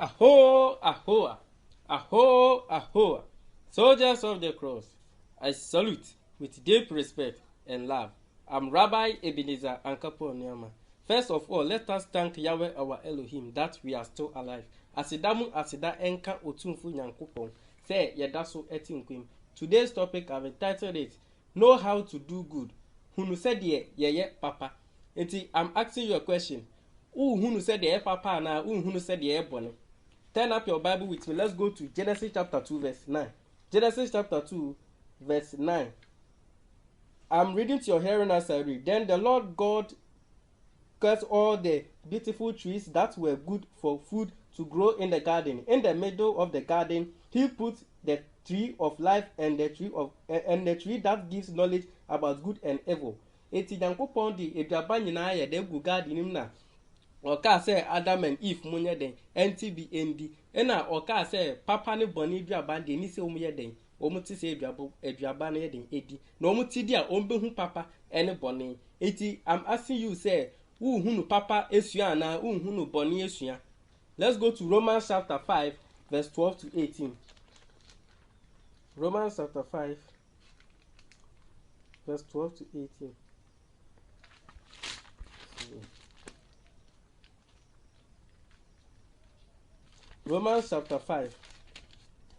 Aho, ahoa, aho, ahoa. Soldiers of the cross, I salute with deep respect and love. I'm Rabbi Ebenezer Ankapo Onyama. First of all, let us thank Yahweh our Elohim that we are still alive. Asidamu asida enka otumfu nyankopon. Say yedaso etinkwim. Today's topic I've entitled it, Know How to Do Good. Hunu said ye papa. Enti I'm asking you a question. Hunu said ye papa na hunu said ye bone. Turn up your Bible with me. Let's go to Genesis chapter 2 verse 9. Genesis chapter 2 verse 9. I'm reading to your hearing as I read. Then the Lord God cut all the beautiful trees that were good for food to grow in the garden. In the middle of the garden, he put the tree of life and the tree that gives knowledge about good and evil. Eti Nyankopon di eduaba nyinaa yɛ de gu garden na oka say Adam and Eve munye den ntb ndi na oka say papa ne boni eduaba de ni se omye den omuti se eduaba na den edi na omuti di a ombehu papa ene boni eti I'm asking you say hunu papa esua na hunu boni esua. Let's go to Romans chapter 5 verse 12 to 18. Romans chapter 5 verse 12 to 18. Romans chapter 5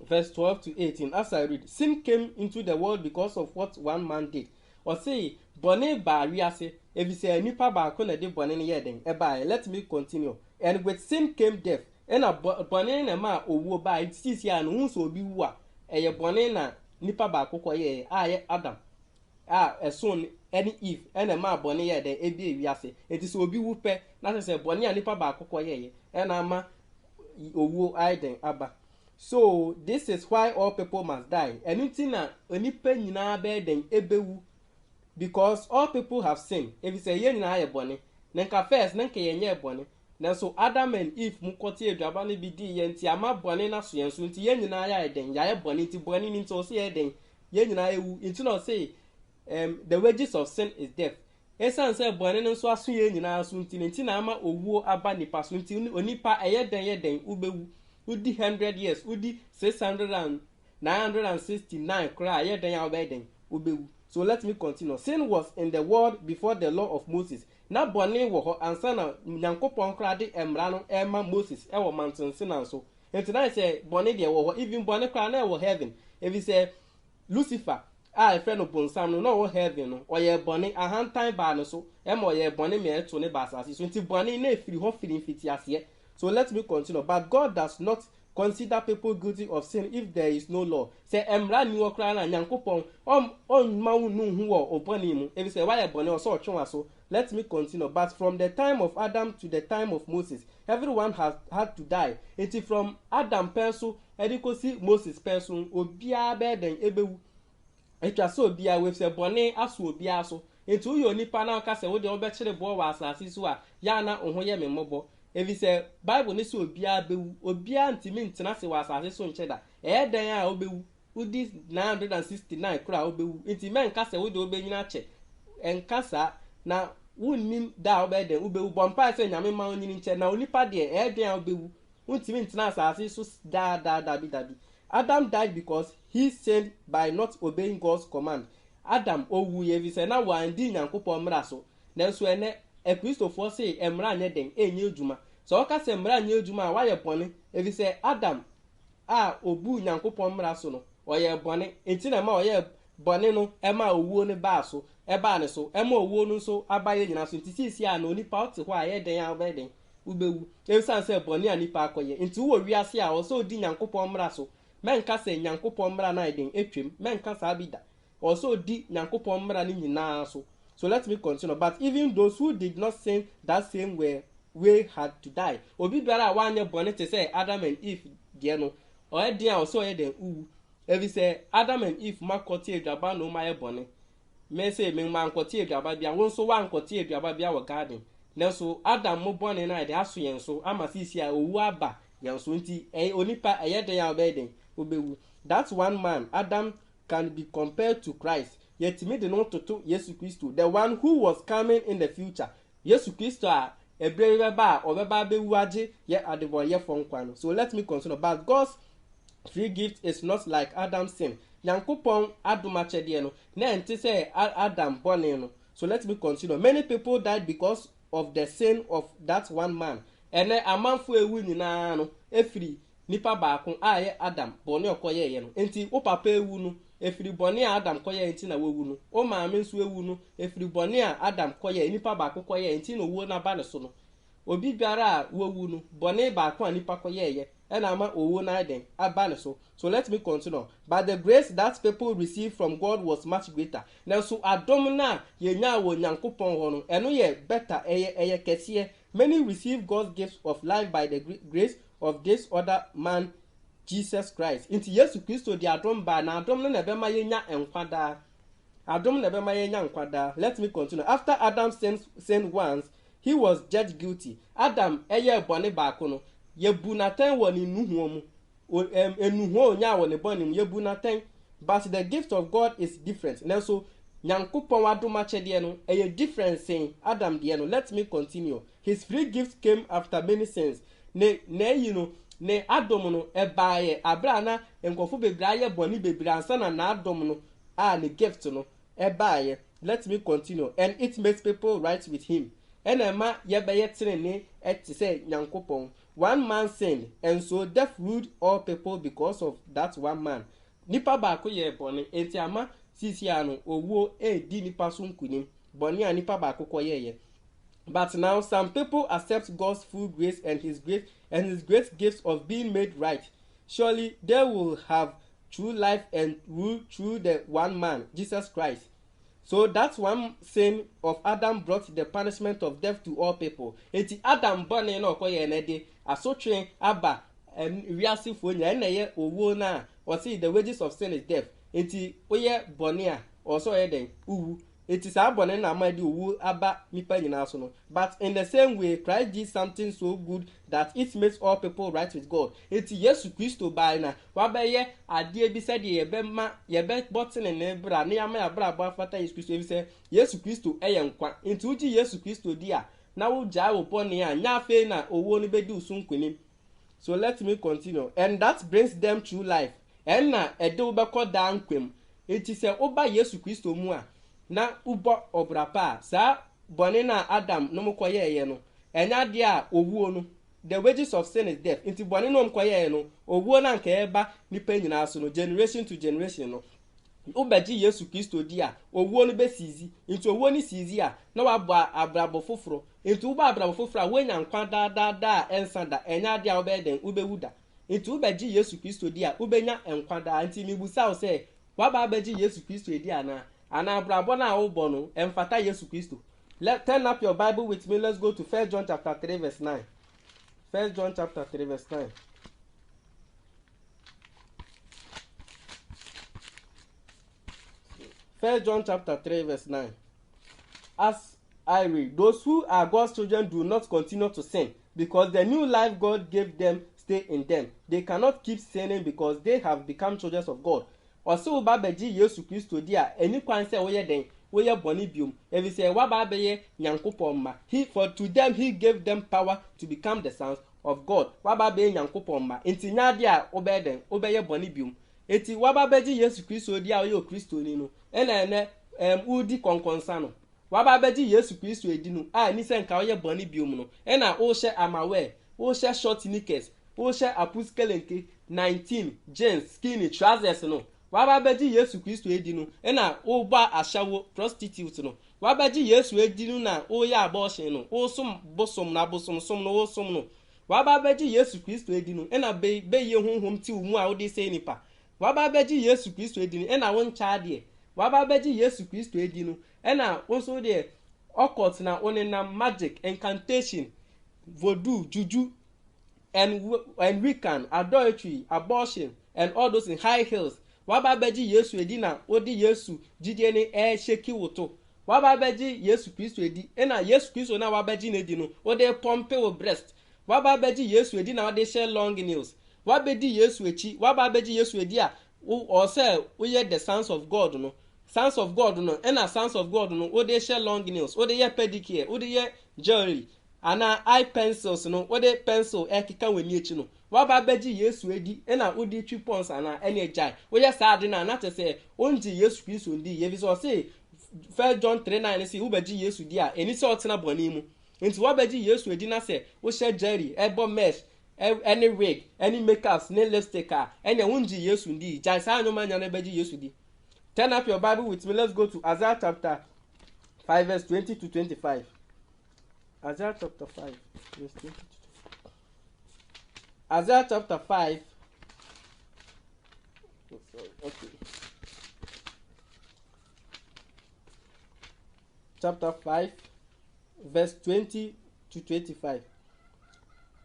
verse 12 to 18. As I read, sin came into the world because of what one man did. Or say, bone ba wiase, if you say nipa ba ko na de bone ne yeden. Let me continue. And with sin came death. And a bone na ma owo ba itisi anu hu so obi wu a. Eye bone na nipa ba ko koye Adam. Eson any Eve and a ma bone yeden ebi wiase. It is obi wu pe na say bone a nipa ba ko koye and ama owo aiden aba. So this is why all people must die. Anything na onipa nyina be den ebewu because all people have sinned. If you say ye nyina ye bone, nenka first nenka ye nye bone. Then so Adam and Eve mu kwoti eduaba ne bi di ye nti ama bone na so yen so nti ye nyina ya den ya ye bone nti bone ni nti o se ye den ye nyina ewu nti no say the wages of sin is death. Esan say bone no so aso ye nyina so nti na ama owuo aba nipa so nti onipa ye den ubewu udi 100 years udi 669 kra ye den ya obeden ubewu. So let me continue. Sin was in the world before the law of Moses. Na bone wo ho ansa na Nyankopon kra de emra no ema Moses e wo mountain sin so. Enti na say bone de wo ho even bone kra na e wo heaven. If you say Lucifer a friend of bonsam no wo heaven no oye bone ahantan ba no so e mo ye bone me eto ne ba asase so nti bone na efiri ho firi mfiti ase. So let me continue. But God does not consider people guilty of sin if there is no law. Say emra ni wo kra na Nyankopon on ma wu nu hu wo oboni mu. If say why bone o so otwe so. Let me continue. But from the time of Adam to the time of Moses, everyone has had to die. It is from Adam person edikosi Moses person obia be den ebewu. Etwa so obia we say bone aso obia so. Enti uyo nipa na ka se wo de obekire bo wa asase so a ya na ohun ye memmobo. If you say Bible ni so obia bewu obia ntimi ntena se wa asase so ncheda den a obewu udi 969 kra obewu enti men ka se wo de obenyina che enkasa na wunnim da obeden obewu bompa se nyame ma onyini nche na onipa de den a obewu ntimi ntena asase so dabi. Adam died because he sinned by not obeying God's command. Adam owu ye vi se na wa ndi Nyankopon mra so na so ene Christopher say emra nye den enye ejuma so oka se emra nye ejuma wa ye bone evi say Adam obu Nyankopon mra so no oye bone enti na ma oye bone no ema owuo ne ba so eba ne so ema owuo no so abaye nyina so enti sisi a no nipa ote ho aye den a ba den ubewu ensan se bone a nipa akoye enti wo wiase a o so di Nyankopon mra so men ka se Nyankopon mra na den etwem men ka sa bida o so di Nyankopon mra ni nyina so. So let me continue. But even those who did not sin that same way had to die. Obi biara wanye bone te say Adam and Eve die no. O e dia o so e den u. If say Adam and Eve makoti eduaba no ma ye bone. Me say me man koti eduaba bia won so wan koti eduaba bia wo garden. Na so Adam mo bone na de aso yen so ama sisi a owu aba yen so nti onipa ye den ya obeden obewu. That one man Adam can be compared to Christ. Yet me de no toto Yesu Christo, the one who was coming in the future. Yesu Christo ebre ba obeba be wuaje ye adebo ye fonkwa no. So let me continue. But God's free gift is not like Adam's sin. Nyankopon adumachede no na enti say Adam born no. So let me continue. Many people died because of the sin of that one man. Ene amanfo ewu nyina no efiri nipa baako a ye Adam bone okoye ye no. Enti wo papa ewu no efiri bone a Adam koye enti na wewu no. O maame nso ewu no efiri bone a Adam koye nipa baako koye enti no wo na ba ne so no. Obi biara a wewu no bone baako a nipa koye ye ena ama owo na den aba ne so. So let me continue. But the grace that people received from God was much greater. Now so adom na ye nya wo Nyankopon ho no eno ye better eye kese. Many receive God's gift of life by the grace of this other man, Jesus Christ. Inti Yesu Kristo di adom ba na adom na be ma ye nya enkwada. Adom na be ma ye nya enkwada. Let me continue. After Adam sinned once, he was judged guilty. Adam eye bone baako no ye bu naten wo ni nuhuo mu. Enuhuo nya wo ne bone mu ye bu naten. But the gift of God is different. Now so Nyankopon adoma chede no eye different saying Adam de no. Let me continue. His free gift came after many sins. Ne you know ne Adam no ebaaye abra na enkofo bebra ye boni bebra ansa na Adam no ne gift no ebaaye. Let me continue. And it makes people right with him. Enema ye be yetrene eti say Nyankopon. One man sinned, and so death ruled all people because of that one man. Nipa baako ye boni enti ama sisi ano owo di nipa so nkunim boni a nipa baako koye ye. But now some people accept God's full grace and his great gifts of being made right. Surely they will have true life and rule through the one man, Jesus Christ. So that one sin of Adam brought the punishment of death to all people. Eti Adam born no koye na de asotwe aba wiasefo nya na ye owo na or see the wages of sin is death. Eti oye bonia also eden uwu. Eti sa bone na amadi owu aba nipa nyina so no. But in the same way Christ did something so good that it makes all people right with God. Eti Yesu Kristo bai na wa be ye ade bi se de ye be ma ye be botene ne bra ne ama ya bra ba fata Yesu Kristo bi se Yesu Kristo eye nkwa. Enti uji Yesu Kristo di a na wo ja wo bone a nya fe na owo no be di usu nkwenim. So let me continue. And that brings them true life. En na ede wo be ko da nkwem. Eti se oba Yesu Kristo mu a na ubo obrapa sa bone na Adam no mkoye ye no enya de a owuo no the wages of sin is death. Inti bone no mkoye ye no owuo na nka eba nipa nyina so no generation to generation no ubeji Yesu Kristo di a owuo no be sizi inti owuo ni sizi a na wabo abrabo foforo inti uba abrabo foforo a wenya nkwa da ensanda enya de a obeden ubewuda inti ubeji Yesu Kristo di a ubenya nkwa da inti mibusa o se waba abeji Yesu Kristo di a na ana brabo na obo no emfata Yesu Kristo. Turn up your Bible with me. Let's go to 1 John chapter 3 verse 9. 1 John chapter 3 verse 9. 1 John chapter 3 verse 9. As I read, those who are God's children do not continue to sin, because the new life God gave them stay in them. They cannot keep sinning because they have become children of God. Also babeji Yesu Kristo di a eni kwan se wo ye den wo ye boni biom evi se wa ba be ye Nyankopon ma. For to them he gave them power to become the sons of God. Wa ba be Nyankopon ma enti nya de a wo be den wo be ye boni biom eti wa ba beji Yesu Kristo di a wo ye Kristo ni no ene udi konkonsa no wa ba beji Yesu Kristo edi no a ni se nka wo ye boni biom no ena wo hye amawe wo hye short knickers wo hye apuskelenke 19 jeans skinny trousers no waba beji Yesu Kristo edi no na uba ashawo prostitute no waba ji Yesu edi no na oya abortion no osum bosom na bosom som no osum no waba beji Yesu Kristo edi no na be ye honhom ti umu a odi se nipa waba beji Yesu Kristo edi no na won cha de waba beji Yesu Kristo edi no na wonso de occult na onena magic incantation voodoo juju and Wiccan adultery abortion and all those in high heels. Waba beji Yesu edi na odi Yesu jide ni sheki woto waba beji Yesu Kristo edi na Yesu Kristo na waba beji na edi no ode pompe wo breast waba beji Yesu edi na ode share long nails waba beji Yesu echi waba beji Yesu edi a o say we ye the sons of God no na sons of God no ode share long nails ode ye pedicure ode ye jewelry ana eye pencils no wode pencil ekeka wani echi no waba beji Yesu edi na udi twi pons ana ene ejai wo ye sa ade na tese onji Yesu Kristo ndi ye bi so say 1 John 3:9 say wo beji Yesu di a eni se otena boni mu nti wo beji Yesu edi na se wo she jerry ebo mesh any wig any makeups ne lipstick a ene wonji Yesu ndi jai sa anyoma nya na beji Yesu di. Turn up your Bible with me. Let's go to Isaiah chapter 5 verse 20 to 25. Isaiah chapter 5 verse 20 to 25. Isaiah chapter 5. Okay. Chapter 5 verse 20 to 25.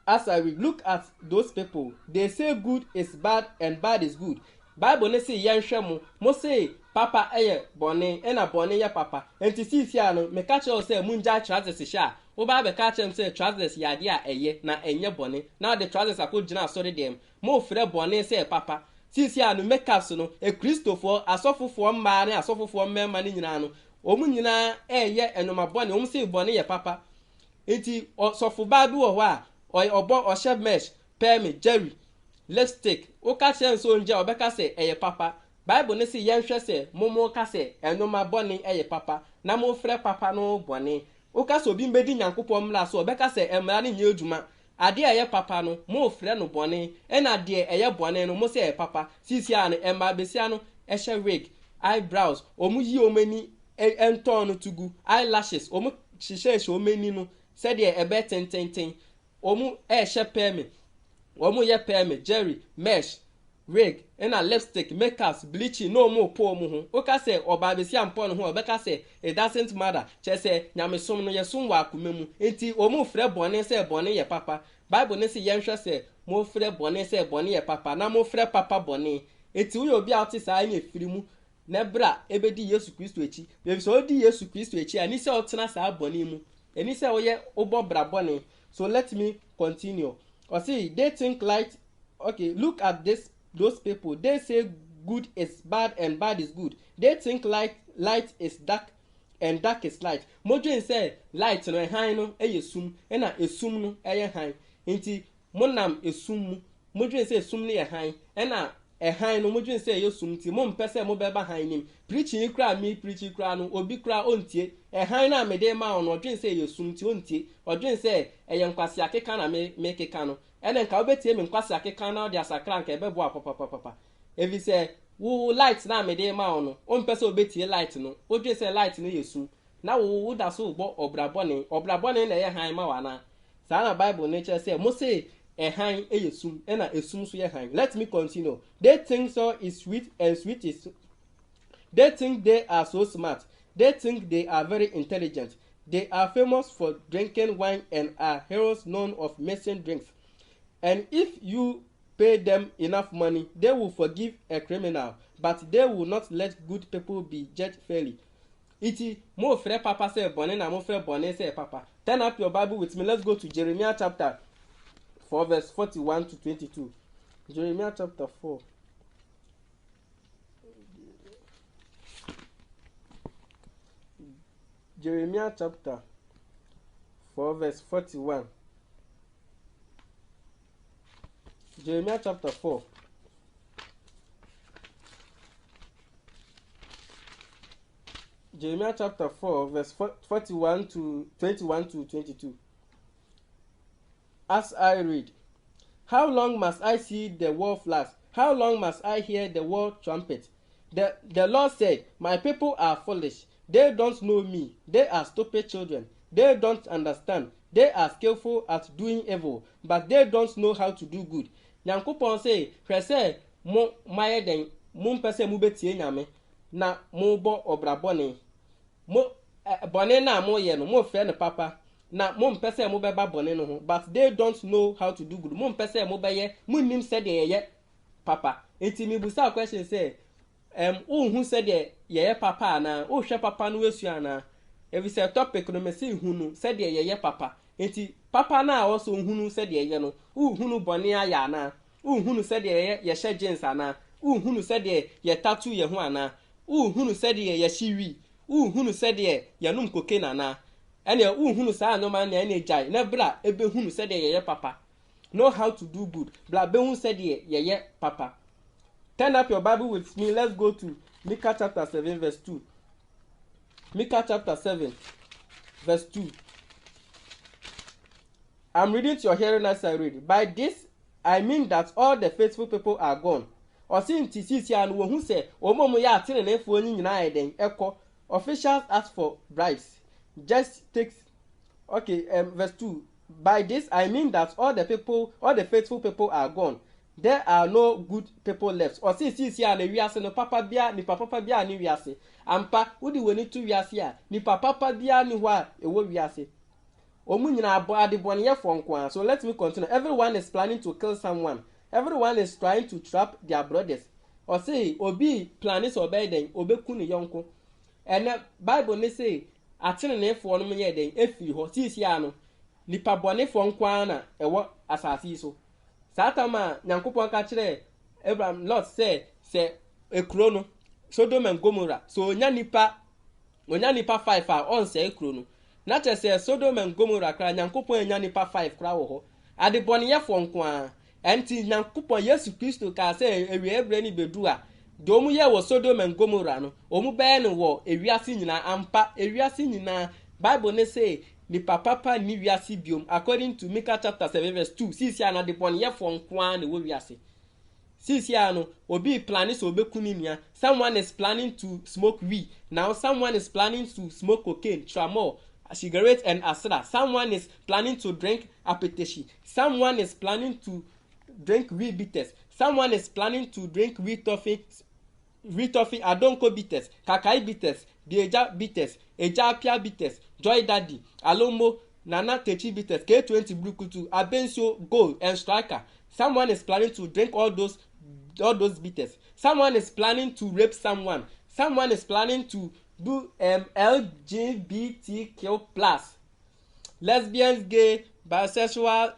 As I will look at those people, they say good is bad and bad is good. Bible ne say yanhwe mo say papa eye bone na bone ya papa enti sisi ano me ka che say munja trousers sha wo ba be ka che say trousers ya de a eye na enye bone na the trousers akogina asori dem mo frɛ bone say papa sisi ano makeups no Christopher asofofo mma ne asofofo mmema ne nyina no omu nyina eye enoma bone omu say bone ye papa enti sofo ba bi wo ho a obo ohye mesh pemi jerry lipstick o ka che nso nje obeka se eye papa Bible ne si yenhwe se momo ka se enoma bone eye papa na mo frɛ papa no bone o ka so bi mbedi nyankopɔn mla so obeka se emra ne nye adwuma ade eye papa no mo frɛ no bone na ade eye bone no mo se eye papa sisi an emma besia no ehye wig eyebrows omu yi omani enton no tugu eyelashes omu hihye omani no se de ebe tententen omu ehye pemi omu ye pemi jerry mesh wig na lipstick makeups bleaching no mo po mu ho o ka se oba besi ampo no ho obeka se it doesn't matter che se nyamesom no yesum wa akomemu enti omu frɛ bone se bone ye papa Bible ne se yenhwe se mo frɛ bone se bone ye papa na mo frɛ papa bone enti wo obi a otisa anya firi mu na bra ebedi Yesu Kristo echi be so di Yesu Kristo echi ani se otena sa bone mu eni se wo ye obo bra bone. So let me continue. Or see, they think like, okay, look at those people. They say good is bad and bad is good. They think like light is dark and dark is light. Modern say light no high no sum na esum no high. Inti monam esum modern say sum no high na high no modern say sum ti mo mpese mo beba high nim. Preaching kra me preaching kra no obi kra ontie high na me dey ma on odwen say sum ti ontie odwen say nkwase akeka na me keka no ene nka obetie me nkwase akeka na odi asakra nka ebebo papa evi say wo light na me dey ma on o mpese obetie light no odwen say light no yesum na wo da so bo obrabone na ye high ma wana sa na Bible nature say mo say high yesum na esum so ye high. Let me continue. They think so is sweet and sweet is they think they are so smart. They think they are very intelligent. They are famous for drinking wine and are heroes known of mixing drinks. And if you pay them enough money, they will forgive a criminal, but they will not let good people be judged fairly. Iti mo frɛ papa say bone na mo frɛ bone say papa. Turn up your Bible with me. Let's go to Jeremiah chapter 4 verse 41 to 22. Jeremiah chapter 4. Jeremiah chapter 4 verse 41. Jeremiah chapter 4. Jeremiah chapter 4 verse 41 to 21 to 22. As I read, how long must I see the war flash? How long must I hear the war trumpet? The Lord said, my people are foolish. They don't know me. They are stupid children. They don't understand. They are skillful at doing evil, but they don't know how to do good. Nyankopɔn say, hwɛ sɛ mo mayɛ den, mo mpɛ sɛ mo betie nyame, na mo bɔ ɔbra bɔne. Mo bɔne na mo yɛ no, mo frɛ no papa, na mo mpɛ sɛ mo bɛba bɔne no ho, but they don't know how to do good. Mo mpɛ sɛ mo bɛyɛ, mo nim sɛ de yɛ papa. Enti mi busa question say, unhu sɛ de yɛ papa na, o hwɛ papa no wesu ana. Evi sɛ topic no me se hunu sɛ de yɛ papa. Enti papa na also hunu sɛ de yɛ no, uhunu bɔne aya na, uhunu sɛ de yɛ hyɛ jeans ana, uhunu sɛ de yɛ tattoo yɛ ho ana, uhunu sɛ de yɛ hyiwi, uhunu sɛ de yɛ num cocaine ana. ene uhunu saa no man na ene jai na bra ebe hunu said ye papa. Know how to do good. Bla be hun said ye papa. Turn up your Bible with me. Let's go to Micah chapter 7 verse 2. Micah chapter 7 verse 2. I'm reading to your hearing as I read. By this I mean that all the faithful people are gone. Osin tisisi anu wo hu se omomo ya atene na efu onyi nyina eden ekọ. Officials ask for bribes. Just takes verse 2. By this I mean that all the faithful people are gone. There are no good people left. Osin sisi anu wiase no papa bia ni papa bia ni wiase. Ampa udi weni tu wiase a ni papa bia ni ho a ewo wiase. Omu nyina abo adebonye fonkwa. So let me continue. Everyone is planning to kill someone. Everyone is trying to trap their brothers. Or say obi planning so beden obeku ni yonko. And the Bible ne say atene ne fo no ye den efiri ho sisi ano nipa bone fonkwa na ewo asasi so. Satama nyankopon ka kire Abraham Lot say ekuro no Sodom and Gomorrah. So onya nipa 5 a on say ekuro no. Na che say Sodom and Gomorrah kra nyankopon enya nipa 5 kra wo ho. Adebonye fonko a enti nyankopon Yesu Kristo ka say ewie ebre ni bedu a do mu ye wo Sodom and Gomorrah no omu be ne wo ewiase nyina ampa ewiase nyina Bible ne say ni papa ni wiase biom according to Micah chapter 7 verse 2 sisi ana adebonye fonko a ne wo wiase sisi ano obi planning so obeku ni nua. Someone is planning to smoke weed. Now someone is planning to smoke cocaine, tramol, cigarette and asra. Someone is planning to drink apeteshi. Someone is planning to drink weed bitters. Someone is planning to drink weed toffee, adonko bitters, kakai bitters, dieja bitters, ejapia bitters, joy daddy, alomo, nana techi bitters, K20 brukutu, abensio, gold and striker. Someone is planning to drink all those bitters. Someone is planning to rape someone. Someone is planning to do LGBTQ+. Lesbians, gay, bisexual,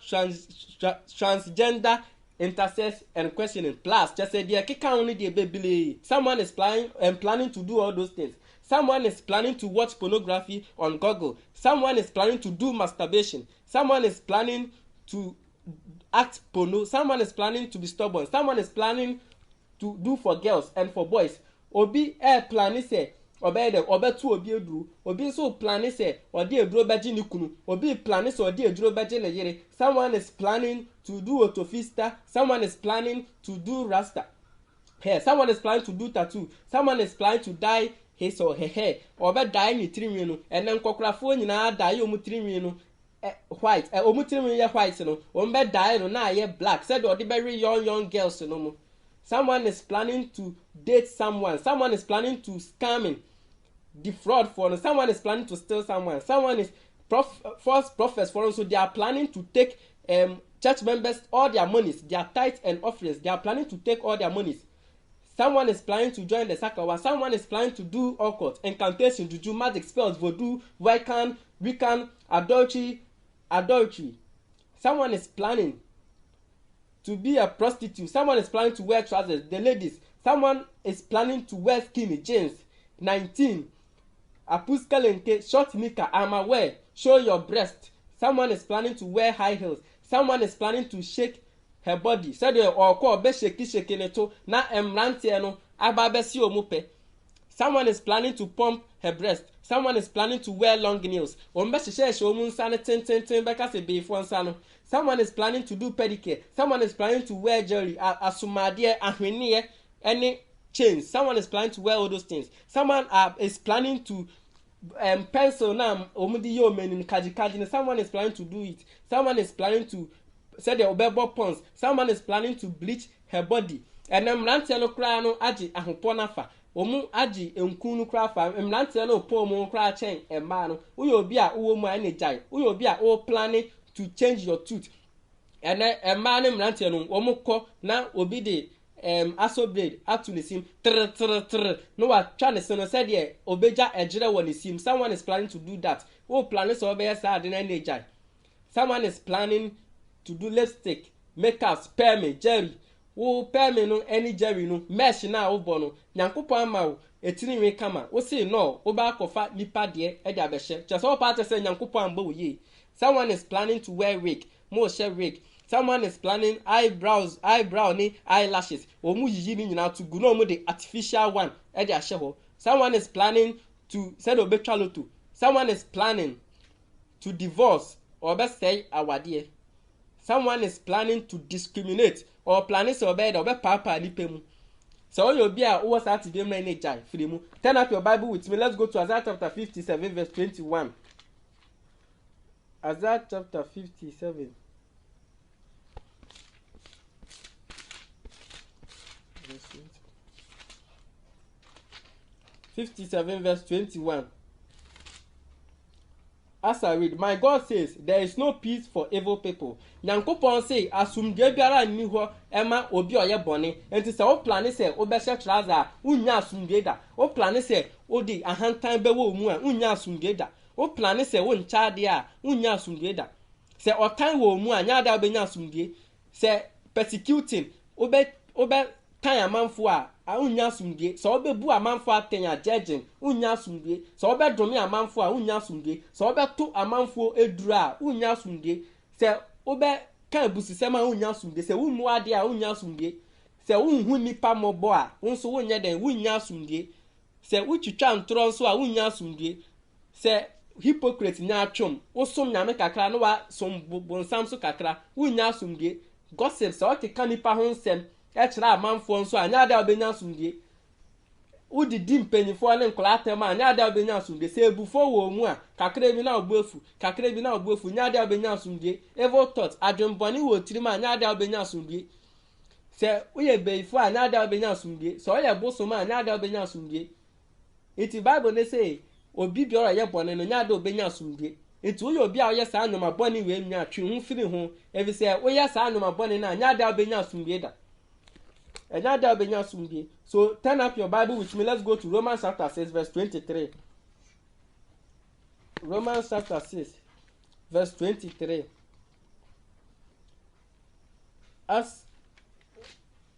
transgender, intersex, and questioning. Plus, just say they kick only the baby. Someone is planning to do all those things. Someone is planning to watch pornography on Google. Someone is planning to do masturbation. Someone is planning to act porno. Someone is planning to be stubborn. Someone is planning to do for girls and for boys. Obi planning say obetu obi eduru. Obi so planning say odi eduro beji ni kunu. Obi planning say odi eduro beji le yere. Someone is planning to do otofista. Someone is planning to do rasta hair. Someone is planning to do tattoo. Someone is planning to dye his or her hair. Obe dye ni trimmi no. And then kokografo nyina dye omu trimmi no white. Omu trimmi ye white no. Ombe dye no na ye black. Said odi very young girls no mo. Someone is planning to date someone. Someone is planning to scamming, defraud for. Someone is planning to steal someone. Someone is false prophets for. So they are planning to take church members all their monies, their tithes and offerings. They are planning to take all their monies. Someone is planning to join the Sakawa. Someone is planning to do occult, incantation, juju, magic, spells, voodoo, wiccan, adultery. Someone is planning to be a prostitute. Someone is planning to wear trousers. The ladies. Someone is planning to wear skinny jeans. 19. Apuskalenke, short nika, wear. Show your breast. Someone is planning to wear high heels. Someone is planning to shake her body. Said or call be shake neto na emrantie no ababesi omupe. Someone is planning to pump her breast. Someone is planning to wear long nails. Someone is planning to do pedicure. Someone is planning to wear jewelry, asumadiye, ahweniye, any chains. Someone is planning to wear all those things. Someone is planning to pencil na omudi yo men in kaji. Someone is planning to do it. Someone is planning to say the obebo pons. Someone is planning to bleach her body. And then mrantia no kra no aji ahopona omu aji enkunu kra fa mrantia no po mu kra chen emma no uyo obi a uwo mu anejai uyo obi a o planning to change your tooth. And then emma ne mrantia no omukọ na obi de aso blade atulisim tr no wa twa ne se no said ye obeja ejire wọ nisim. Someone is planning to do that. O planning so be sa de na nejai. Someone is planning to do lipstick, makeup, perm, jelly, wo peme no eni jerry no mesh na wo bo no nyankopon ama wo etini we kama wo say no wo ba kofa nipa de e da be hye chese wo pa te say nyankopon amba wo ye. Someone is planning to wear wig mo share wig. Someone is planning eyebrow ni eyelashes omu yiyi ni nyina to gu no mu the artificial one e da hye ho. Someone is planning to say do betwa loto. Someone is planning to divorce or be say awade. Someone is planning to discriminate or planning so be da be papa ni pemu. So you be a what's at the name jai free mu. Turn up your Bible with me. Let's go to Isaiah chapter 57 verse 21. Isaiah chapter 57 57 verse 21. As I read, my God says, there is no peace for evil people. Nyankopon say, asumdwe biara nni ho ema obi oye bone. Enti se wo plan say wo be hye trouser, unya asumdwe da. Wo plan say wo di ahantan be wo mu a, unya asumdwe da. Wo plan say wo ncha de a, unya asumdwe da. Se otan wo mu a, nya da obenya asumdwe. Se persecuting, wo be tan amanfo a unya asumdwe. Se wo be bu amanfo atenya judging, unya asumdwe. Se wo be dome amanfo a unya asumdwe. Se wo be to amanfo eduru a unya asumdwe. Se wo be kan busisema unya asumdwe. Se wo mu ade a unya asumdwe. Se wo hu nipa mobo a wonso wo nya den unya asumdwe. Se wo twitwa ntoro nso a unya asumdwe. Se hypocrite nya atwom wo som nyame kakra no wa som bonsam so kakra unya asumdwe. Gossip se o keka nipa ho nsem e kira amanfo nso anya da obenya asumdwe. Udidi mpanyifo ne nkola atem anya da obenya asumdwe. Se ebufo wo mu a kakra bi na ogbofu kakra bi na ogbofu nya da obenya asumdwe. Evil thought adwemboni wo tirima anya da obenya asumdwe. Se uye beifo anya da obenya asumdwe. Se oye bosom anya da obenya asumdwe. Iti Bible ne say obi bi ora ye bone no nya da obenya asumdwe. Iti uye obi a oye sa anoma bone we nya twi hu firi ho ebi se uye sa anoma bone na nya da obenya asumdwe da. Enya da obenya asumdwe. So turn up your Bible with me. Let's go to Romans chapter 6 verse 23. Romans chapter 6 verse 23. As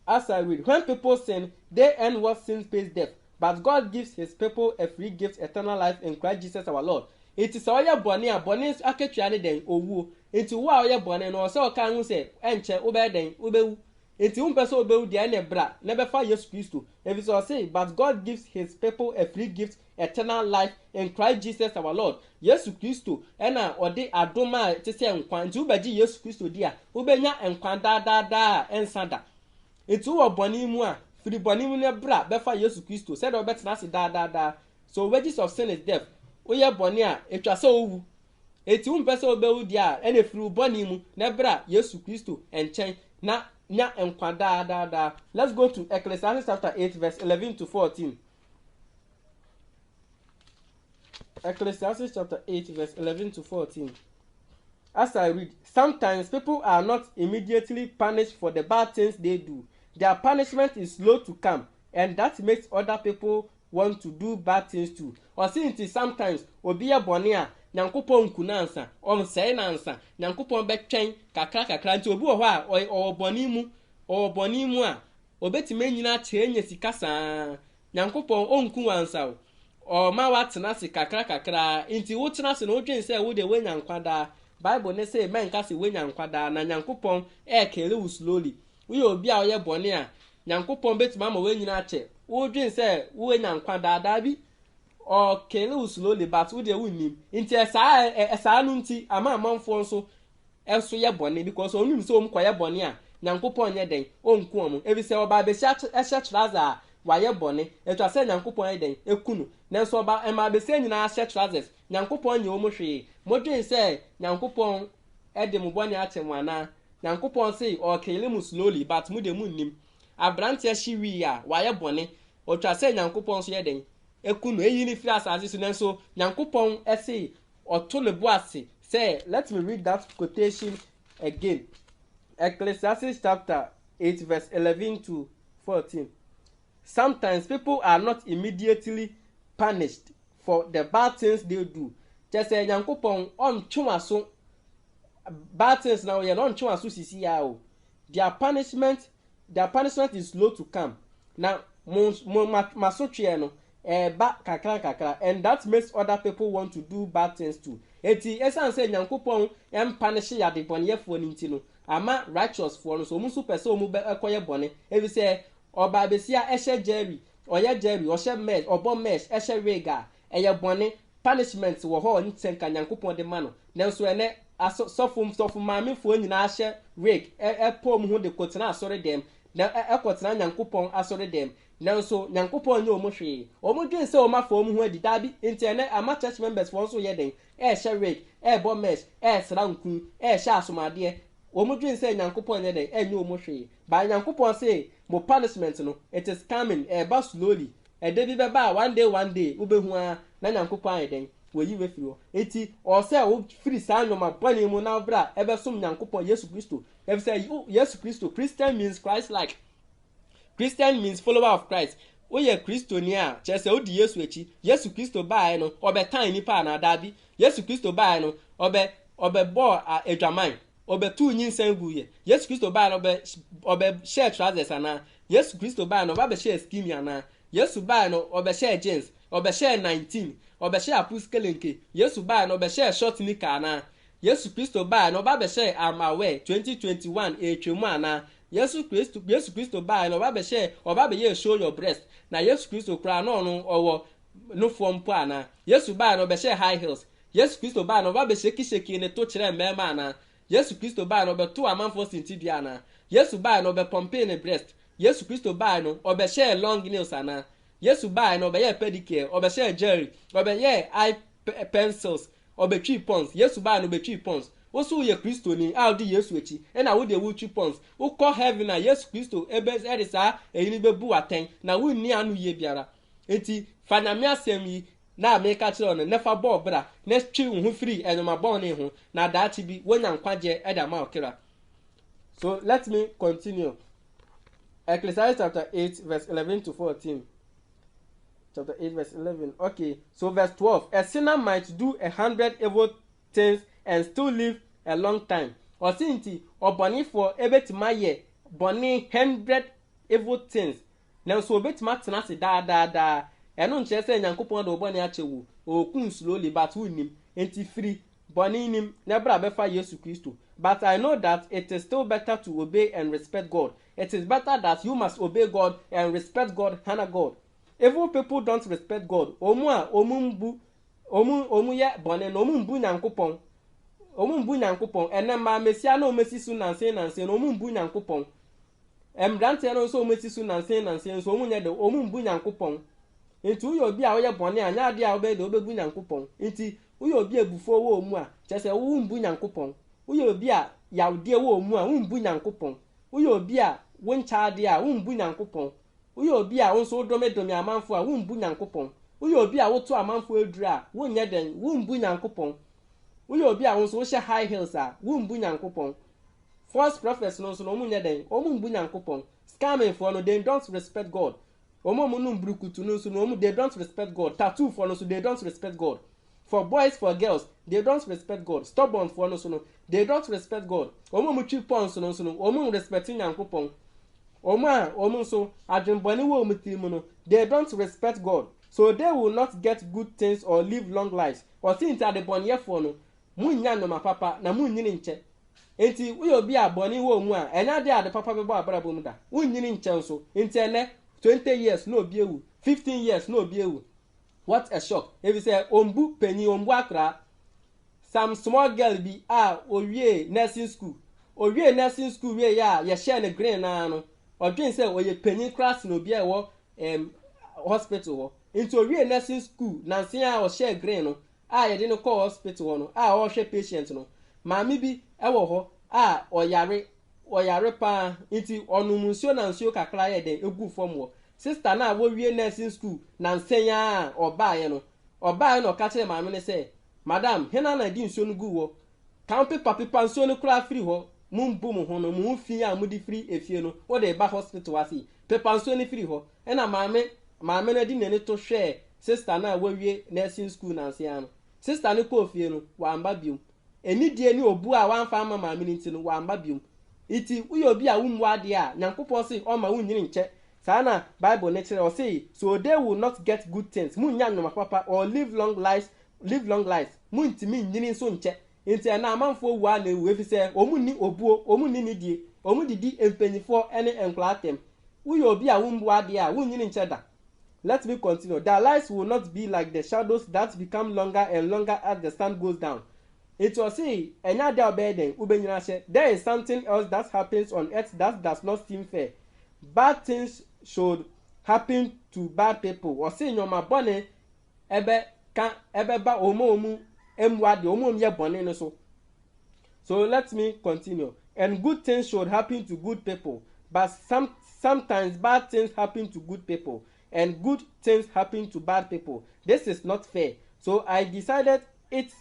I read, when people sin, they end what sin pays death. But God gives his people a free gift, eternal life in Christ Jesus our Lord. It is all your bonny a bonny aketwa den owu. Into wa your bonny no so kan hu say enche obe den obewu. Enti umpeso obewu dia na bra na befa Yesu Kristo. If so say, but God gives his people a free gift, eternal life in Christ Jesus our Lord. Yesu Kristo ena ode adoma te se nkwa nti ubeji Yesu Kristo dia ubenya nkwa da ensada. Enti wo boni mu a firi boni mu ne bra befa Yesu Kristo said obetena se da. So wages of sin is death. Oye boni a etwa se owu. Enti umpeso obewu dia ena firi boni mu ne bra Yesu Kristo enchen na nya enkwa da. Let's go to Ecclesiastes chapter 8 verse 11 to 14. Ecclesiastes chapter 8 verse 11 to 14. As I read, sometimes people are not immediately punished for the bad things they do. Their punishment is slow to come, and that makes other people want to do bad things too. Or since sometimes obi ya boni a nyankopon kunansa say nansa nyankopon betwen kakra nti obi wo ho a o boni mu a obetime nyina kyenya sika saa nyankopon onku wansa o ma watena se kakra nti wo tena se no dwen se wo de we nyankwada. Bible ne say men ka se we nyankwada na nyankopon kele wu slowly. We obi a oye boni a nyankopon betima ma we nyina kye wo dwen se we nyankwada da bi o kele slowly but we dey win nti esa anu nti ama amanfo nso eso ye bone because onum so om koye bone a nyankopon nye den onku om ebi se oba be sha trouser wa ye bone etwa se nyankopon ye den ekunu na so oba ema be se nyina sha trousers nyankopon nye om hwe modwen se nyankopon ede mu bone atem ana nyankopon se o kele mu slowly but mu de mu nim abrante hwi a wa ye bone otwa se nyankopon so ye den ekunu eyi ni fi asase so nanso nyankopon ese oto le boase. Say, let me read that quotation again. Ecclesiastes chapter 8 verse 11 to 14. Sometimes people are not immediately punished for the bad things they do. Just say nyankopon on bad things now you don't sisi ya o. Their punishment their punishment is slow to come. Now masotwe no ba kakra and that makes other people want to do bad things too. Eti esan say Nyankopon punish yade boneyefo ni nti no ama righteous for no so mu so pese omu ekoye bone ebi say oba besia ehye Jerry oye Jerry ohye mesh obo mesh ehye wega eye bone punishment wo ho ntenka Nyankopon de ma no nanso ene sofum maame fo nyina ahye wig pom ho de kotena asore dem na ekotena Nyankopon asore dem nanso Nyankopon nye omo hwe omo dwen se omo fa omo ho adi dabi internet ama church members for so ye den hye wig bo mesh sra nkun hye asomade omo dwen se Nyankopon nye den nye omo hwe ba Nyankopon say mo punishment no it is coming ba slowly dey bi be ba one day ubehu a na Nyankopon ayeden woyi we firo eti o say o free sa nyoma bani mu na bra ebesom Nyankopon Yesu Kristo e say Yesu Kristo Christian means Christ like. Christian means follower of Christ. Oye Christoni a chese odi Yesu echi Yesu Kristo bae no obetan nipa na dabi Yesu Kristo bae no obe edwaman obe tu nyinsan guye Yesu Kristo bae no obe share trousers ana Yesu Kristo bae no obe share skinny ana Yesu bae no obe share jeans obe share 19 obe share apuskelenke Yesu bae no obe share short nika ana Yesu Kristo bae no obe share amawe 2021 etwemu ana Yesu Kristo bae no oba share oba be show your breast na Yesu Kristo kra no owo no form po ana Yesu bae no be share high heels Yesu Kristo bae no oba be sheki ne to kire mema ana Yesu Kristo bae no be to amanfo sintibia ana Yesu bae no be pompe ne breast Yesu Kristo bae no oba share long nails ana Yesu bae no be ye pedicure oba share jelly oba ye eye pencils oba twi pons Yesu bae no be twi pons oso ye Kristo ni di Yesu echi na wo de wo twi pons wo call heaven na Yesu Kristo ebe edisa eyini bebu aten na wo ni anu ye biara enti fanamia asem yi na America chiro no nefa ball bra na twi ho free enoma ball ne ho na daati bi wonya nkwaje eda ma okira. So let me continue. Ecclesiastes chapter 8 verse 11 to 14. Chapter 8 verse 11. Okay, so verse 12. A sinner might do 100 evil things and still live a long time. Or sinti oboni for ebetima ye boni 100 evil things. Now so obetima tena se da eno nche se Nyankopon do boni achewu okun slowly but unim enti free boni nim nebra befa Yesu Kristo. But I know that it is still better to obey and respect God. It is better that you must obey God and respect God, honor God. Evil people don't respect God. Omu ye boni no omu mbu Nyankopon. Omu mbu Nyankopon enema mesia na omesi su nanse no omu mbu Nyankopon embrante no so omesi su nanse so omu nye de omu mbu Nyankopon enti uyo obi a oye bone anya ade a obe de obebu Nyankopon enti uyo obi ebufo wo omu a chese wo mbu Nyankopon uyo obi a yawde wo omu a wo mbu Nyankopon uyo obi a woncha ade a wo mbu Nyankopon uyo obi a wonso domedomi amanfo a wo mbu Nyankopon uyo obi a woto amanfo edura a wo nye den wo mbu Nyankopon uyo obi a wonso she high heels a wo mbu Nyankopon false prophets no so no munye den o mu mbu Nyankopon scamming for no they don't respect God omo mu no mbrukutu no so no they don't respect God tattoo for no so they don't respect God for boys for girls they don't respect God stubborn for no so no they don't respect God omo mu twi pons no so no omo respect Nyankopon omo so adwenbone wo omutimu no they don't respect God so they will not get good things or live long lives or since at the bonye for no munya no mapapa na munyini nche enti uyo bi aboni wo mu a enya de ade papa bebo abrabo mu da unyini nche nso enti ene 20 years no obi ewu 15 years no obi ewu what a shock if you say ombu penny ombu akra some small girl bi owie nursing school we ya ye share ne green na no odwen say oye penny class no obi ewo hospital wo enti owie nursing school na nsen a o share green no ye de no call hospital no o hwe patient no maami bi ewo ho oyare pa enti onumunsio na nsio kakra ye den egu form wo sister na wo wie nursing school na nsenya obaye no ka kire maami ne say madam hena na di nsio no gu wo kan paper nsio no kra free ho mumbu mu ho no mu fi a mu di free efie no wo de ba hospital wasi paper nsio ni free ho ena maami na di nene to hwe sister na wo wie nursing school na nsenya no sister no ko fie no wa amba biom eni die ni obu a wan fa mama maami nti no wa amba biom iti uyo bi a wummu ade a nyankopon say o ma wunyini nche saa na Bible ne kire o say so they will not get good things munya nnoma papa or live long lives muntimi nyini so nche nti na amanfo wu a na ewu efi say omunni obuo omunni nidie omudidi empanyifo ene enklatem uyo bi a wummu ade a wunyini nche da. Let me continue. Their lives will not be like the shadows that become longer and longer as the sun goes down. It was say, there is something else that happens on earth that does not seem fair. Bad things should happen to bad people. Or say, my bonnet, ebe ba omu emwadi omu ye bonnet so. So let me continue. And good things should happen to good people, but sometimes bad things happen to good people. And good things happen to bad people. This is not fair. So I decided it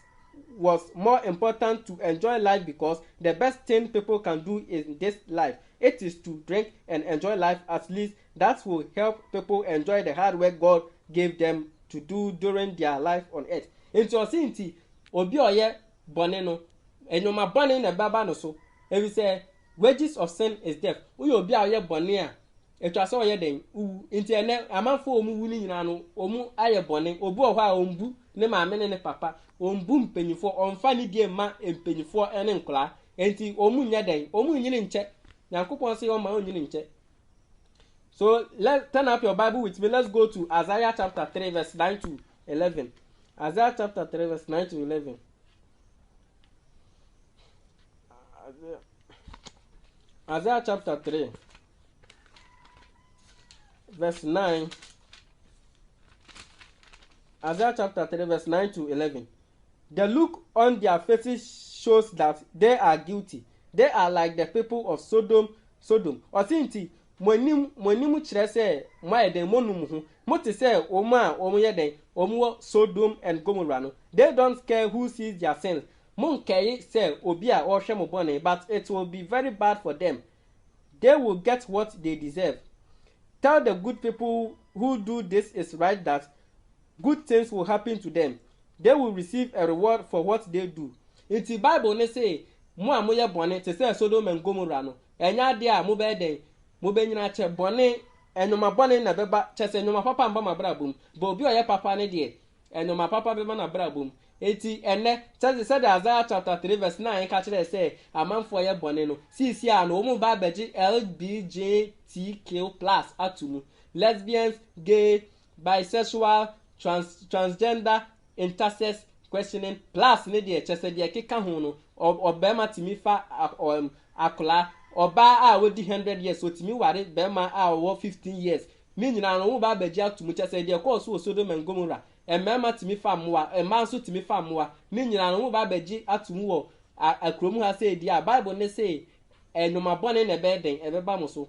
was more important to enjoy life because the best thing people can do in this life it is to drink and enjoy life. At least that will help people enjoy the hard work God gave them to do during their life on earth. Into osinti obi oye bone no enyoma bone na baba no so. If we say wages of sin is death. Uyo obi oye bone a etwa se oye den nti ene amanfo omu wu ni nyina no omu aye bone obu ohwa a ombu ne maame ne papa ombu mpanyifo omfa ni die ma mpanyifo ene nkla enti omu nya den omu nyini nche Yankopon say o ma onyini nche. So let's turn up your Bible with me. Let's go to Isaiah chapter 3 verse 9 to 11. Isaiah chapter 3 verse 9 to 11. Isaiah chapter 3 verse 9. Isaiah chapter 3 verse 9 to 11. The look on their faces shows that they are guilty. They are like the people of Sodom. Osinti monim kire se mo eden monum ho. Mo te se omu ye den omu Sodom and Gomorrah no. They don't care who sees their sins. Mon care say obi a o hwe mo bone, but it will be very bad for them. They will get what they deserve. Tell the good people who do this is right that good things will happen to them. They will receive a reward for what they do. Inti Bible ne say mo amoye bone te say Sodom and Gomorrah no. Enya de a mo be den mo be nyina che bone enoma bone na beba che se enoma papa mba mabrabum. Bo obi oye papa ne de enoma papa beba na brabum. Eti ene said Isaiah chapter 3 verse 9 ka kire say amanfo ye bone no sisi a no mu ba beji LGBTQ+ atumu lesbians, gay, bisexual, transgender, intersex, questioning plus ne de chese de keka ho no obema timi fa akola oba a wodi 100 years so timi ware bema a wo 15 years mi nyina no mu ba beji atumu chese de ko so Sodom and Gomorrah emema timi fa moa emanso timi fa moa ni nyina no ba beji atumu wo akromu ha say dia Bible ne say enoma bone na be den ebeba mo so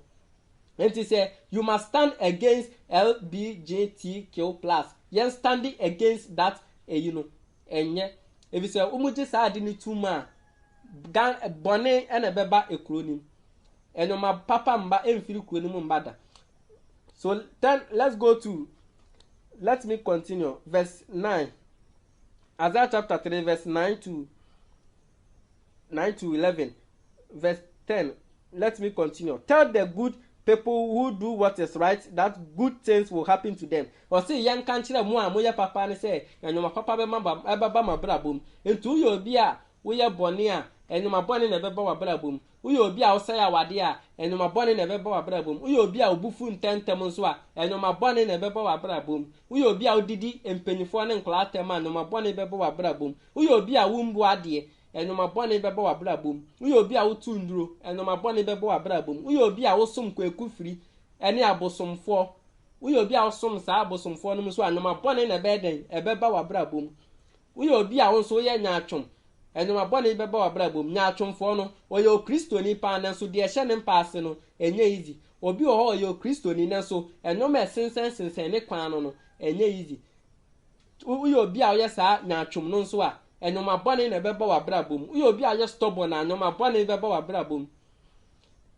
enti say you must stand against LGBTQ+. Yen standing against that enye if say umuji sa ade ni tuma gan bone na beba ekronim enoma papa mba emfiri kronim mbada. So then let me continue. Verse 9. Isaiah chapter 3, verse 9 to 11. Verse 10. Let me continue. Tell the good people who do what is right that good things will happen to them. Or say young country moya papa and say, and my papa be my brabum. Into your beer, we are bonia, and my bonnet never bow a brabum. We will be outside our dear, and my bonnet never bow a brabum. We will be our buffon 10 temonswa, and my bonnet never bow a brabum. We will be our didi and pennyphone and claterman, no my bonnet bebo a brabum. We will be our womb dear, and no my bonnet bebo a brabum. We will be our tundro, and no my bonnet bebo a brabum. We will be our some quaku free, any abosom for. We will be our some sabosom for no so, and no my bonnet a bedding, a bebo a brabum. We will be our so young nachum. And my bonnet beba wa brabum nya atwomfo no oyo kristoni pa na so de ehye ne mpaase no enye easy obi oyo kristoni na so enyo me sensen ne kwan no enye easy uyo obi a oye sa nya atwom no so a enyo ma bonnet na beba wa brabum uyo obi a oye stubborn na enyo ma bonnet beba wa brabum.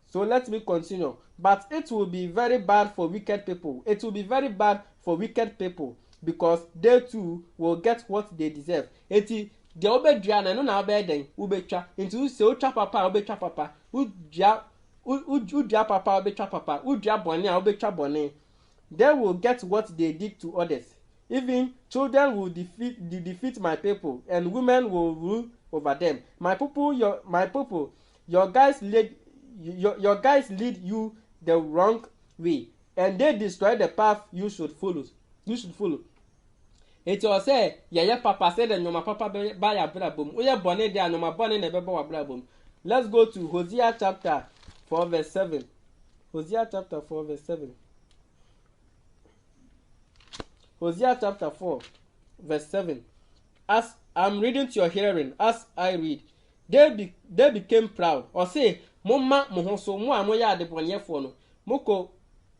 So let me continue. But it will be very bad for wicked people. It will be very bad for wicked people because they too will get what they deserve. Eti de obedua na no na obeden ubetwa nti se otwa papa obetwa papa udua papa obetwa papa, udua bone a obetwa bone. They will get what they did to others. Even children will defeat my people, and women will rule over them. My people, your guys lead you the wrong way, and they destroy the path you should follow. It was say, yeah, papa said, and your papa buy a brabum. We are born in there, no my born in a brabum. Let's go to Hosea chapter 4, verse 7. Hosea chapter 4, verse 7. Hosea chapter 4, verse 7. As I'm reading to your hearing, as I read, they became proud. Or say, Mama Mohoso, Moya de Bonyefono, Moko,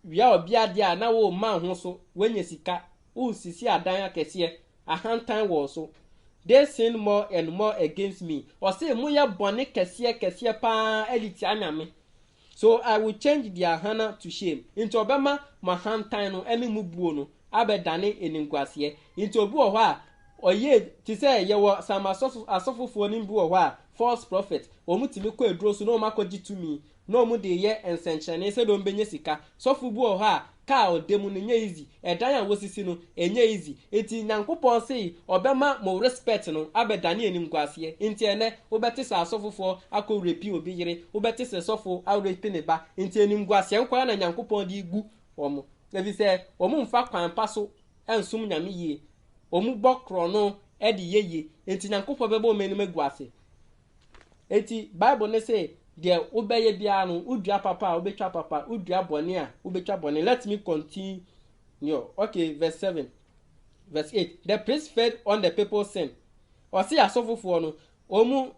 Via Biadia, now o man hoso, when you sika, sisi adanya kesie, a hand time was so. They sin more and more against me. Or say, Moya Bonne kesie pa editiana. So I will change their honor to shame. Into Obama, my hand time no any mubuono. Abedane eningwase into obu oho a oye ti say ye wo some asofofo ni bu oho a false prophet omutimi ko eduro so no makogi tumi no mu de ye ensenchane se do mbenye sika sofu bu oho a ka odemu no nye easy edan a wosisi no enye easy eti nyankopon sei obema mo respect no abedane eningwase enti ene obeti sa asofofo akọ repi obi yire obeti se sofo awrepi ne ba enti eningwase nkwa na nyankopon di igu omo. Evi se omu mfa kwan paso ensum nyame yie omu bokro no edi yeye enti nyankopɔ bebo menum aguase enti bible ne say de obeye bia no udua papa obetwa papa udua bone a obetwa bone. Let me continue. Okay, verse 7, verse 8. The priest fed on the people's sin. Or see asofofo no omu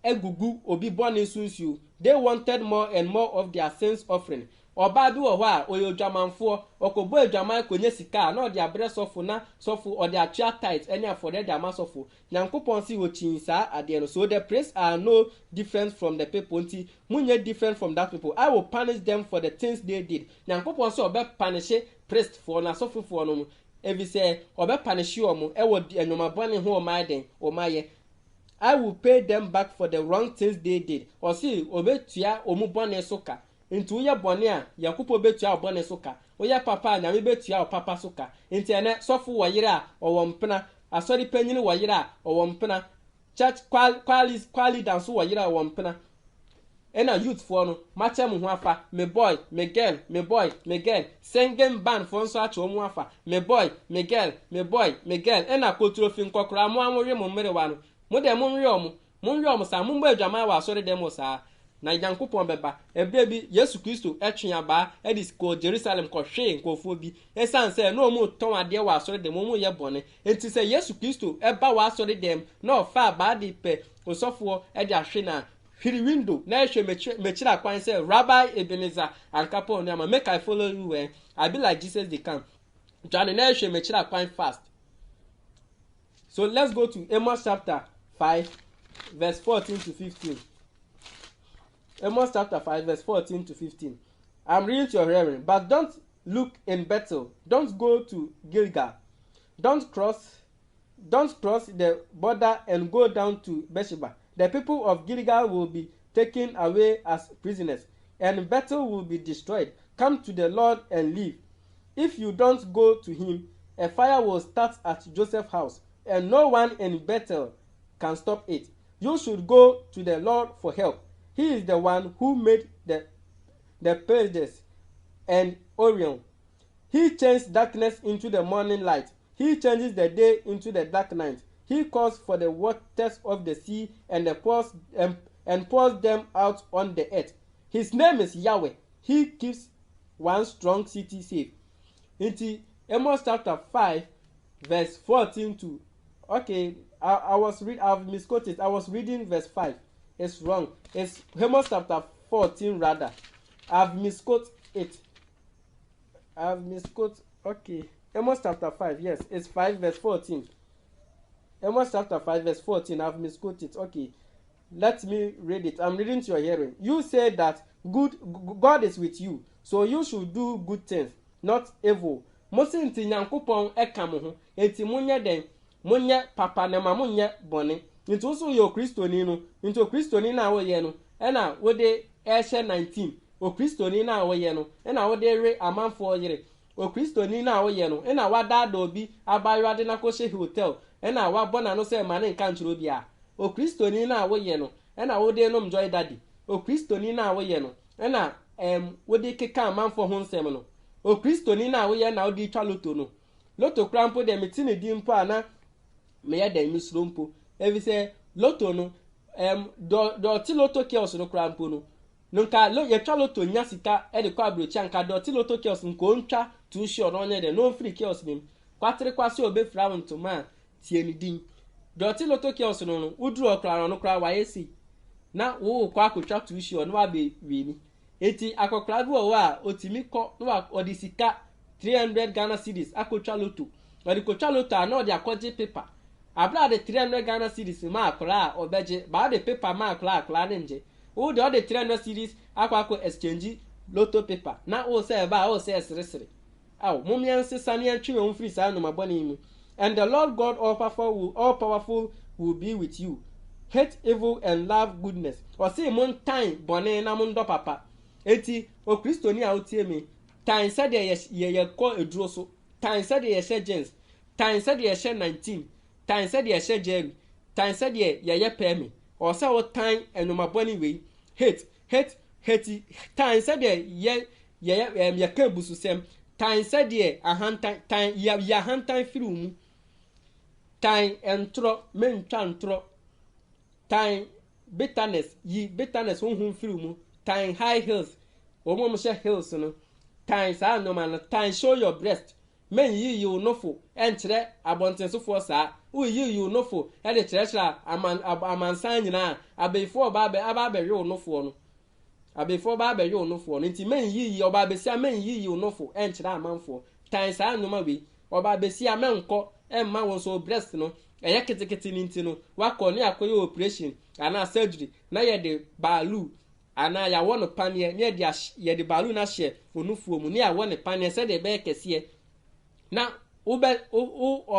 egugu obi bone sunsu. They wanted more and more of their sins offering. Oba bi wo ho a oyodwamanfo okobo adwaman konye sika na odi abre sofo na sofo odi atua tight ene afode de amasofo nyankopon si wo chinsa ade no. So the priests are no different from the people nti munye different from that people. I will punish them for the things they did. Nyankopon so obe punish priest for na sofo for no evi say obe punish omo e wo enoma bone ho o maye. I will pay them back for the wrong things they did. Or see obetua omu bone soka into ya bone a yakupo betua bone soka oya papa na me betua o papa soka enti ene sofo wo yire a owo mpena asori panyini wo yire a owo mpena church quali dance wo yire a owo mpena ena youth for no macha mu ho afa me boy me girl singing band for nso acho mu afa me boy me girl ena kotrofin kokora mo amwe mo mere wa no mo de mo nwe omo sa mo mba adwama wa asori dem sa na yankopon beba ebe bi Yesu Kristo etwea ba edisko Jerusalem ko hwe nkofo bi esanse na omu ton ade wa asori dem omu ye bone enti se Yesu Kristo eba wa asori dem na ofa ba de pe osofo ede ahwe na hiri window na ehwe mechira kwan se Rabbi Ebenezer ankapo no ama make I follow you where I be like Jesus they come John na ehwe mechira kwan fast. So let's go to Amos chapter 5 verse 14 to 15. Amos chapter 5 verse 14 to 15. I'm reading to your hearing. But don't look in Bethel. Don't go to Gilgal. Don't cross the border and go down to Beersheba. The people of Gilgal will be taken away as prisoners, and Bethel will be destroyed. Come to the Lord and live. If you don't go to him, a fire will start at Joseph's house, and no one in Bethel can stop it. You should go to the Lord for help. He is the one who made the Pleiades and Orion. He changed darkness into the morning light. He changes the day into the dark night. He calls for the waters of the sea and pours them out on the earth. His name is Yahweh. He keeps one strong city safe. Into Amos chapter 5 verse 14 to I've misquoted. I was reading verse 5. It's wrong. It's Amos chapter 14 rather. I've misquoted it. Okay. Amos chapter 5. Yes, it's 5 verse 14. Amos chapter 5 verse 14. I've misquoted. Okay. Let me read it. I'm reading to your hearing. You say that God is with you, so you should do good things, not evil. Mosi nti nyankopon eka mo ho. Enti munye papa na ma munye bone. Nti so yo Kristoni no. Nti Kristoni na wo ye no. ena wode ehye 19 o kristoni na wo ye no ena wode re amanfo yire o kristoni na wo ye no ena wada da obi abayo ade na ko she hotel ena wa bona no se mane nka nchuro bia o kristoni na wo ye no ena wode nom joy daddy o kristoni na wo ye no ena wode keka amanfo ho nsem no o kristoni na wo ye na wode twa loto no loto krampo de metine di mpo ana me ye da misro mpo evi se loto no do ti loto kios no krampo no nka lo ye twa loto nya sika e de kwa brochi nka do ti loto kios nko ntwa tu sure no nye de no free kios nim kwatre kwase obefra wontoma tie ni din do ti loto kios no udru okra no kra wa yesi na wo kwa akotwa tu sure no abe wi eti akokra bi wo a otimi ko no odisika 300 Ghana cedis akotwa loto odi kotwa loto na odi akoje paper abla de 300 Ghana cedis ma akra obeje ba de paper ma akra nje wo de 300 cedis akwa exchange loto paper na wo se ba wo se sresre aw mumyan se sane antwe won free sa no mabone mu and the Lord God all powerful will be with you. Hate evil and love goodness. Or say mon time bone na mon do papa. Eti o kristoni a otie me. Time said ye call eduro so. Time said ye share gens. Time said ye share 19. Time said ye share Jerry. Time said ye pay me. Or say what time and no mabone we. Hate. Time said ye ka busu sem. Time said ye a hand time ya hand time firu. Time entro men chantro. Time bitterness hun firu mu. Time high heels omo share heels no. Time sa no man time show your breast. Men you no fo entre abontenso fo sa. Who you no fo e de treasure amansan nyina abefo ba be no fo no. Abefo ba be no fo no. Nti men yi oba be sia men yi no fo entre amanfo. Time sa no ma we oba be sia men ko emma won so breast no. Eye ketekete ninti no wakọ ni akoye operation ana surgery na ye de balu ana ya wono panie ne de ye de balu na hye onufuo mu ne ya wono panie se de be kese na o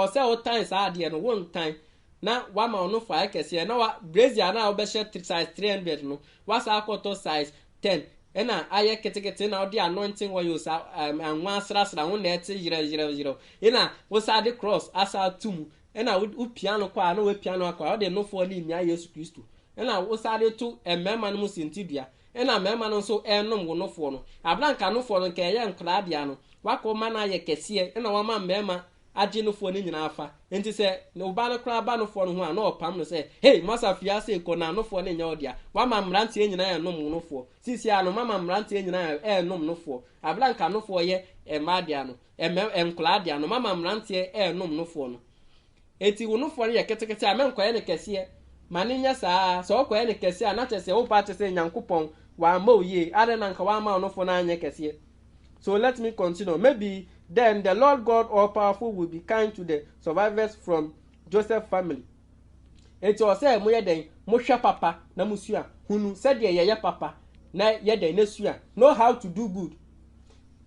se o time sa ade no one time na wa ma onu fa kese na wa brazier na o be hye size 300 no wa sa akoto size 10 ena aye ketekete na odi anointing oil sa anwa asrasra ho na ete yire ena wo sa de cross asa tum ena u piano kwa na we piano kwa o de no fo ni nya Yesu Kristo ena wo sa de to emema no musintidua ena mema no so enom wo no fo no abranka no fo no ke ye nkra dia no wako ma na ye kese ena wa ma mema age no fo ni nyina afa enti se no ba no kra ba no fo no ho a na opam no se hey masa fia se ko na no fo ni nya odia wa ma mrante nyina ye nom no fo sisi ano mama mrante nyina ye nom no fo abranka no fo ye ema dia no nkra dia no mama mrante nom no fo no eti wo no fo ye ketekete amen kwa ye ne kese mane nya saa so kwa ye ne kese na chese wo pa chese nyankopon wa ma oye ade na nka wa ma no fo na anya kese. So let me continue. Maybe then the Lord God all powerful will be kind to the survivors from Joseph family. Eti o say mo ye den mo hwe papa na musua hunu said ye papa na ye den na sua know how to do good.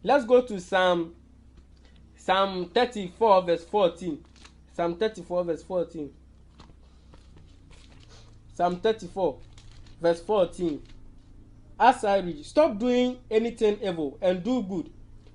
Let's go to Psalm 34 verse 14. Psalm 34 verse 14. Psalm 34 verse 14. As I read, stop doing anything evil and do good.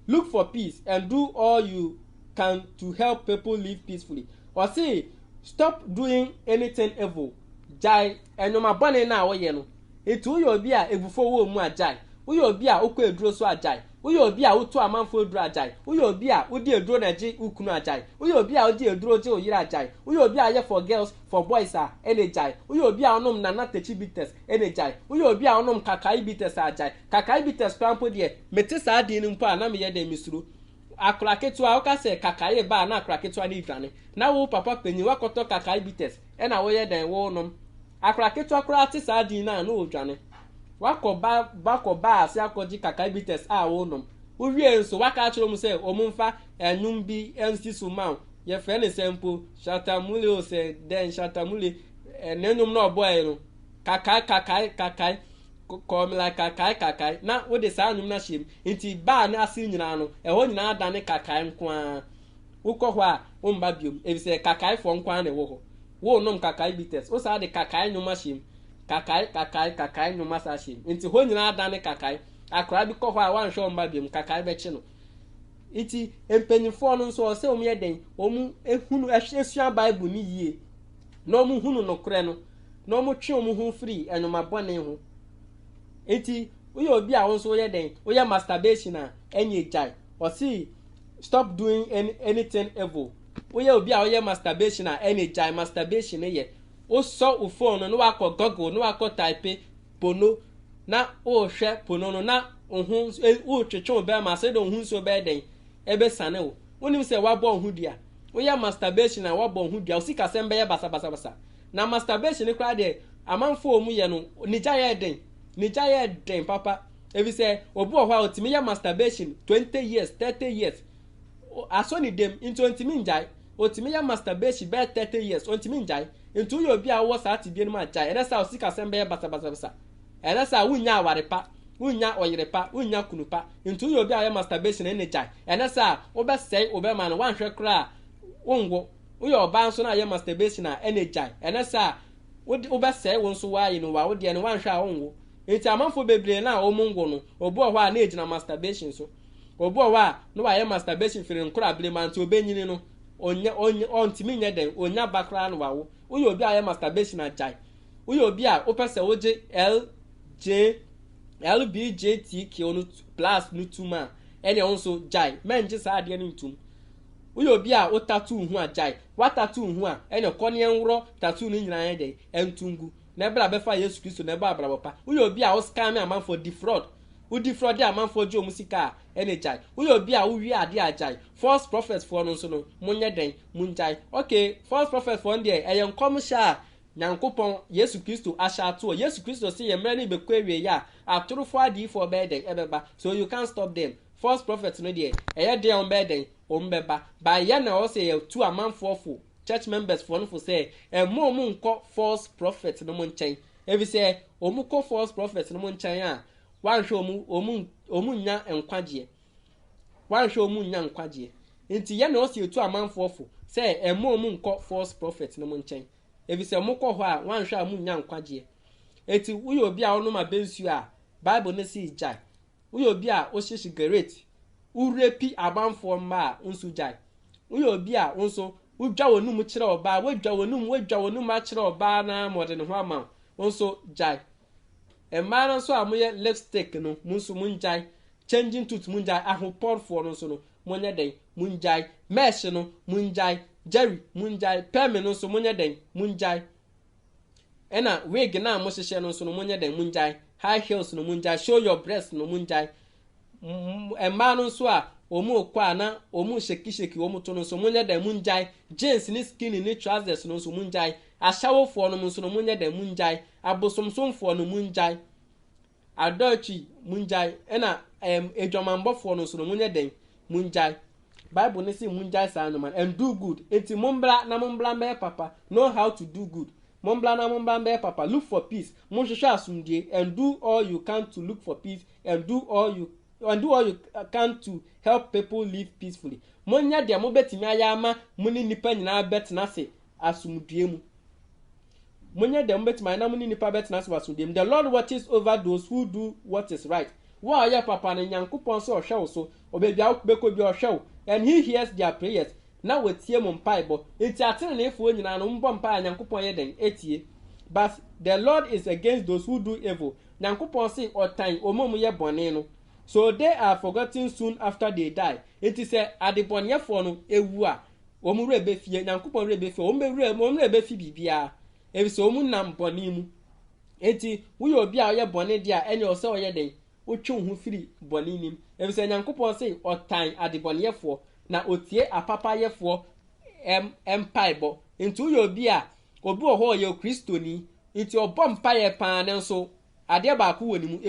Look for peace and do all you can to help people live peacefully. Or say, stop doing anything evil. Jai enoma bone na wo ye no. Etu yo bi a ebufo wo mu ajai. Uyo bi a okọ eduro so ajai. Uyo bi a wotu amanfo eduro ajai. Uyo bi a odi eduro na ji ukunu ajai. Uyo bi a odi eduro je oyira ajai. Uyo bi a ye for girls for boys a enejai. Uyo bi a onom nana techi bites enejai. Uyo bi a onom kakai bites ajai. Kakai bites krampo de mete sa adin mpo a na me ye de misuru. Akraketu a okase kakai ba na akraketu a ni dwane. Na wo papa panyi wakoto kakai bites e na wo ye den wo onom. Akraketu akra ati sa adin na no dwane. Wako ba ase akoji kakai bites a wonom uwie nso waka achiro mu se omumfa enum bi ensi suma ye fe ne sempo shatamule o se den shatamule nenum no boy no kakai kom la kakai na wo de sa anum na him nti ba na ase nyina no ho nyina adane kakai nko a ukọ ho a o mba biom e se kakai fo nko a na wo ho wo nom kakai bites o sa de kakai nyuma him kakai nyoma sa hye nti ho nyina adane kakai akra bi kɔ hɔ a wanhwɛ ɔmba biem kakai bɛkye no iti empanyimfo no nso ɔsɛ ɔmo yɛ den ɔmo ehunu esua bible ni yie na ɔmo hunu no korɛ no na ɔmo twe ɔmo ho free enwoma bɔne ho iti uyo obi a nso yɛ den oyɛ masturbation a enye jai ɔsi stop doing anything evil oyɛ obi a oyɛ masturbation a enye jai masturbation yɛ o sɔ o phone no wakɔ google no wakɔ type pono na o hwɛ pono no na ohun o twetwe o bɛ ma sɛ de ohun so bɛ den ebe sane o wonim sɛ wabɔ ohun dia oyɛ masturbation a wabɔ ohun dia o sika sɛ mbɛyɛ basa na masturbation ne kra de amanfo omu yɛ no nija yɛ den papa ebi sɛ obi wɔ hɔ a otimi yɛ masturbation 20 years 30 years aso ni dem into ontimi njai otimi yɛ masturbation bɛ 30 years ontimi njai into yɛ obi a wɔ saa tibie no ma jai ɛna sa o sika sɛ mbɛyɛ basa ɛna sa wunya awarepa wunya oyerepa wunya kunupa into yɛ obi a yɛ masturbation ne jai ɛna sa obɛsɛe obɛma no wanhwɛ kra wongo woyɛ ɔba nso na yɛ masturbation a ɛne jai ɛna sa wobɛsɛe wo nso waayi no wa wo deɛ no wanhwɛ a wongo enti amanfo bebree na omungo no obu wɔ hɔ a na egyina masturbation so obu wɔ hɔ a no wayɛ masturbation firi nkora blema nti obenyini no ontimi nyɛ den onya bakra no wawo woyɛ obi a yɛ masturbation ajai woyɛ obi a wopɛsɛ woje LBJTQ no plus no tuma ɛne nso jai menje saa ade no ntum woyɛ obi a wotatu hu ajai watatu hu a ɛne kɔne enwro tatu no nyina yɛ den entungu na bra befa Yesu Kristo na ba abrabapa uyo obi a o scam amanfo defraud u defraud amanfo jo musika ene jai uyo obi a uwi ade ajai false prophets for no so no munye den munjai okay false prophets for ndie eyen komsha nyankopon Yesu Kristo asha ato Yesu Kristo say ye mra ni bekwa ewie ya atorofo adi for beden ebeba so you can't stop them false prophets no die eye de on beden o mbeba ba ye na o say ye tu amanfo fo church members for no for say emo nko false prophet no mo nchen ebi say omu ko false prophet no mo nchen a wanhwe omu nya enkwagye wanhwe omu nya enkwagye enti ye na o say tu amanfo fo say emo nko false prophet no mo nchen ebi say omu ko ho a wanhwe amu nya enkwagye eti uyo obi a ono ma bensu a bible ne si jai uyo obi a o hyeshi great urepi abanfo ma nsu jai uyo obi a nso udwa wonum kire oba wadwa wonum a kire oba na mode ne ho ama nso jai emara nso amoye lipstick no munso munjai changing tooth munjai ahopor for no nso no monye den munjai mesh no munjai jerry munjai peme no nso monye den munjai ena wig na mo hyehyɛ no nso no monye den munjai high heels no munjai show your breast no munjai emara no nso a omu kwa na omu sheki omu to no so munye da munjai jeans ni skinny ni trousers no so munjai ashawofo no so no munye da munjai abosomsomfo no munjai adultery munjai ena edwamambofo no so no munye da munjai bible ne say munjai sa no man and do good enti mumbla me papa know how to do good mumbla me papa look for peace munhwehwe asumdie and do all you can to look for peace and do all you can to help people live peacefully monya de mo betimi ayama muni nipa nyina betena se asumdue mu monya de mo betimi na muni nipa betena se asumdue mu the Lord watches over those who do what is right wa ya papa na nyankopon so ohwe so obebia beko bi ohwe and he hears their prayers na wetie mo mpaibo enti atene na efo nyina no mbo mpa nyankopon ye den etie but the Lord is against those who do evil nyankopon say otan omom ye bone no so they are forgotten soon after they die it is adebonyefo no ewu a omure befie nyankopon re befie omure befi bibia e so omunam bone mu enti wo obi a oye bone dia ene o se oye den otwe hu firi bone nim e so nyankopon say otan adebonyefo na otie apapayefo empaibo enti wo obi a obi oho ye kristoni enti obompaye pan ne so ade ba ko woni mu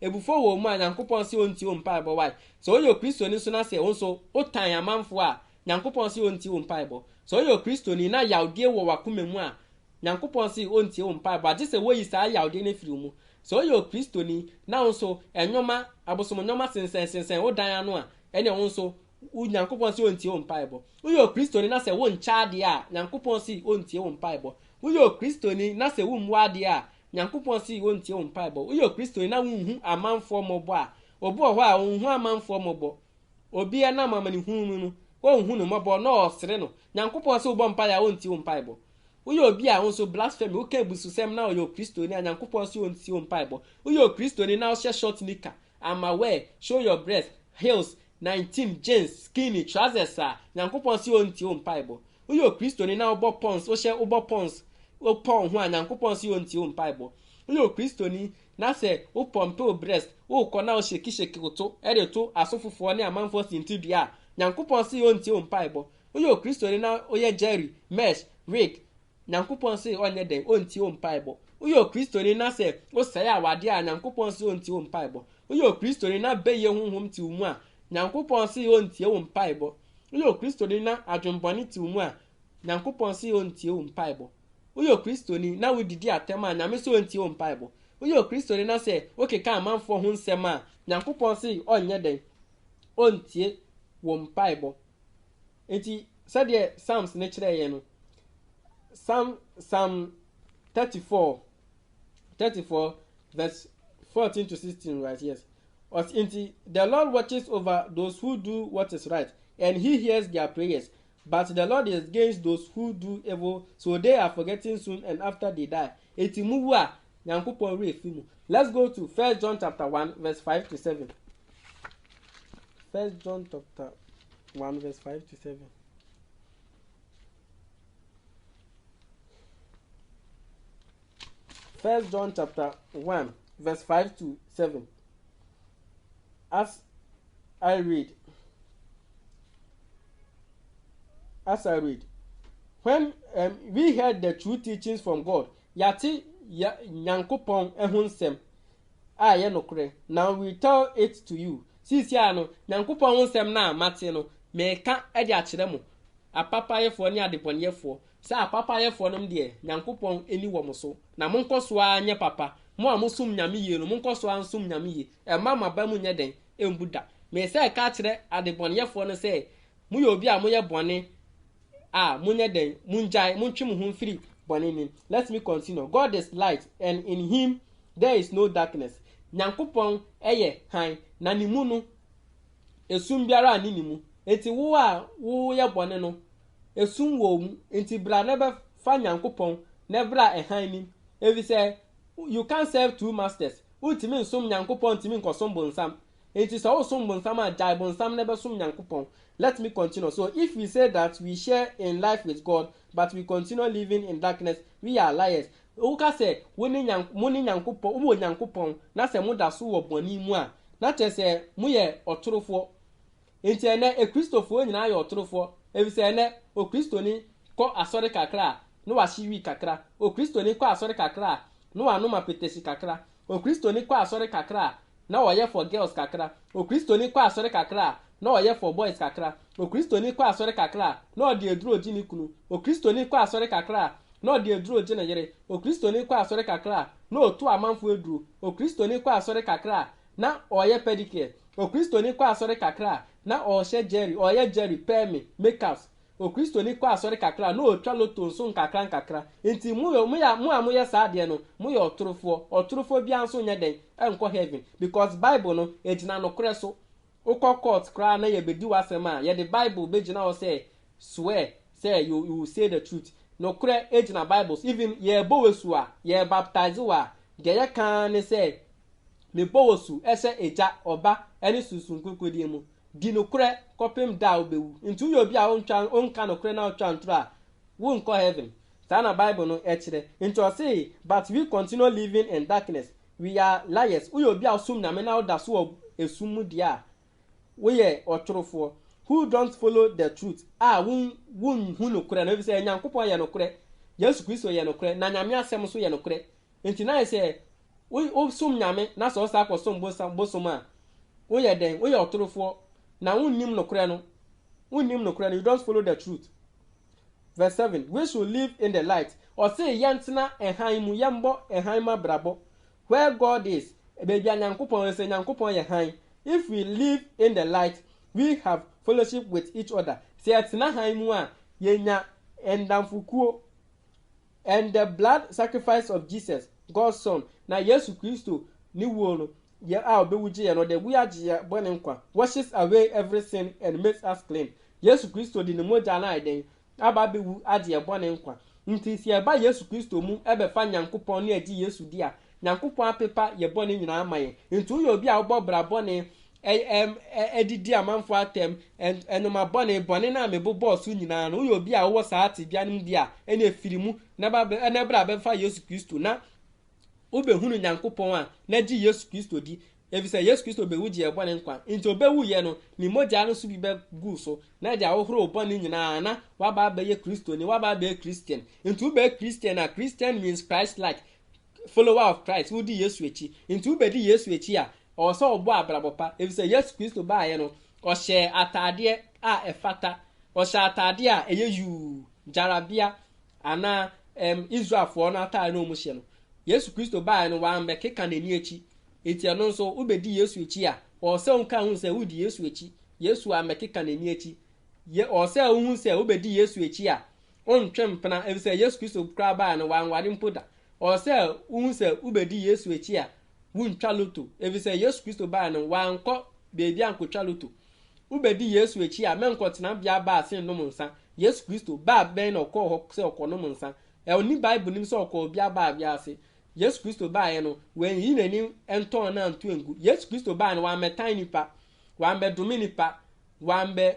ebufuo wo mu nyankopon se onti o mpaibo wai so oyo kristoni so na se wonso otan amanfo a nyankopon se onti o mpaibo so oyo kristoni na yawde wo wakoma mu a nyankopon se onti o mpaibo ade se wo yi sa yawde na firi mu so oyo kristoni na wonso enwoma abosom nyoma sensen wo dan ano a ene wonso nyankopon se onti o mpaibo oyo kristoni na se wo nchaade a nyankopon se onti o mpaibo oyo kristoni na se wo muade a nyankopɔn si wontie wo mpaebɔ woyɛ Kristo na wonhu amanfoɔ mmɔbɔ a obi wɔ hɔ a wonhu amanfoɔ mmɔbɔ obi na mamani hu mu no wonhu no mmɔbɔ na ɔsere no nyankopɔn si wobɔ mpaeɛ a wontie wo mpaebɔ woyɛ obi a nso blasphemy woka bususɛm na ɔyɛ Kristo ni a nyankopɔn si wontie wo mpaebɔ woyɛ Kristo ni na ɔhyɛ short nika amawe show your breast heels 19 jeans skinny trousers a nyankopɔn si wontie wo mpaebɔ woyɛ Kristo ni na ɔbɔ pons ɔbɔ pons opon ho a nyankopɔn si wontie wo mpaebɔ woyɛ Kristo ni na sɛ wo pompe wo breast wo kɔ na wo sheki woto ɛde to asofofoɔ ne amanfoɔ sintidua a nyankopɔn si wontie wo mpaebɔ woyɛ Kristo ni na oyɛ jerry mesh wig nyankopɔn si onye den ontie wo mpaebɔ woyɛ Kristo ni na sɛ wo sɛe awade a nyankopɔn si wontie wo mpaebɔ woyɛ Kristo ni na bɛyɛ honhom ti wo mu a nyankopɔn si wontie wo mpaebɔ woyɛ Kristo ni na adwembɔne ti wo mu a nyankopɔn si wontie wo mpaebɔ woyɛ Kristo ni na wodidi atem a nyame si wontie wo mpaebɔ woyɛ Kristo ni na sɛ wokeka amanfoɔ ho nsɛm a nyankopɔn si onye den ontie wo mpaebɔ enti sɛdeɛ Psalms ne kyerɛ yɛ no Psalm 34 verse 14 to 16, right? Yes. The Lord watches over those who do what is right, and he hears their prayers. But the Lord is against those who do evil, so they are forgotten soon and after they die. Let's go to 1 John chapter 1 verse 5 to 7. 1 John chapter 1 verse 5 to 7. First John chapter 1 verse 5 to 7. As I read, when we heard the true teachings from God, yati nyankopon ehunsem aye nokre, now we tell it to you. Sisi ano nyankopon hunsem na mate no meka e de akire mo apapayefo ne adeboneyefo sa apapayefo nom de nyankopon eni wo mo so na monkoso anye papa mo amosum nyame ye no monkoso ansum nyame ye e mama ba mu nye den embuda me se ka akire adeboneyefo no se mu ye obi a mo ye bone a munye den munjai muntwi mu ho free bone ni. Let me continue. God is light and in him there is no darkness. Nyankopon eye han na ni mu no esum biara ani ni mu enti wo a wo ye bone no esum wo mu enti bra na be fa nyankopon na bra ehan ni evi say you can't serve two masters. Ultimi nsum nyankopon timi nkosom bonsam enti so wo som bonsam a jai bonsam na be som nyankopon. Let me continue. So if we say that we share in life with God but we continue living in darkness, we are liars. Uka say muni nyankopon wo nyankopon na se mu da so wo boni mu a na che se mu ye otorofo enti ene Kristofo nyina ye otorofo ebi se ene o Kristoni ko asore kakra no wa shiwi kakra o Kristoni ko asore kakra no wa no ma petesi kakra o Kristoni ko asore kakra na wo ye for girls kakra o Kristoni ko asore kakra na o ye for boys kakra o Kristoni ko asore kakra na o de eduro jini kunu o Kristoni ko asore kakra na o de eduro jina yere o Kristoni ko asore kakra na o tu amanfo eduro o Kristoni ko asore kakra na o ye pedicure o Kristoni ko asore kakra na o she jerry o ye jerry peme makeups o Kristoni ko asore kakra na o twa loto nso nkakra enti mu ye saa de no mu ye otorofo bia nso nya den enko heaven because Bible no ejina no kore so ukọ court kra na ye bedi wasem a ye the Bible begina o say swear say you will say the truth no kra ejina Bibles even ye bowesu a ye baptize wa de ye kan ne say me bowesu ese eja oba eni susun kokodi mu di no kra kopem da obewu ntu ye obi a onka no kra na otwa ntura wo nko heaven sana Bible no ekire ntu o say but we continue living in darkness we are liars we obi a sum na me na oda so esum dia we ye otorofo who don't follow the truth won hu no kure na bi say nyankopon ye no kure Yesu Kristo ye no kure na nyame asem so ye no kure enti na say we sum nyame na so sa akosom bosom a we ye den we ye otorofo na wonnim no kure no you don't follow the truth. Verse 7 we should live in the light or say yantena ehan mu yambo ehan ma brabo where God is baby nyankopon say nyankopon ye han. If we live in the light, we have fellowship with each other. Say atina haimu a yenya endamfukuo and the blood sacrifice of Jesus God's son. Na Yesu Kristo ni wo no ye a obewuje ye no de we agye bone nkwa washes away every sin and makes us clean. Yesu Kristo di ne moja na eden aba bewu agye bone nkwa. Nti si eba Yesu Kristo mu ebefa Nyankopon ne adi Yesu di a Nyankopon apepa ye bone nyina amaye. Nti uyo bi a obobra bone edidi amanfo atem enoma bone na mebo boss nyina no uyo bi a wo saati bia nim di a ene efirimu na ba na bra befa Yesu Kristo na ubehunu Nyankopon a na gi Yesu Kristo di efise Yesu Kristo bewu gi ebone nkwa nti obewu ye no ni moja no so bi be gu so na dia wo horo bone nyina na wa ba be ye Kristo ni wa ba be Christian nti ube Christian a Christian means Christ like follower of Christ who di Yesu echi nti ube di Yesu echi a o so obo abrabopa efise Yesu Kristo ba ye no o she atade a efata o she atade a eyeyu jarabia ana Israelfo no atade no mu hye no Yesu Kristo ba no wa mbe keka nani echi eti no so ubedi Yesu echi a o se unka hu se udi Yesu echi Yesu a mekeka nani echi ye o se hu se ubedi Yesu echi a ontwempena efise Yesu Kristo kra ba no wa nware mpoda o se hu se ubedi Yesu echi a wuntwa loto efise Yesu Kristo ba no wa nko bebi ankotwa loto ubedi Yesu echi a menkotena bia ba asen no monsa Yesu Kristo ba ben no ko ho se okono monsa oni Bible nim se okọ bia ba bia ase Yesu Kristo ba ye no when yi nani enton na nto engu Yesu Kristo ba no wa metan nipa wa mbe domi nipa wa mbe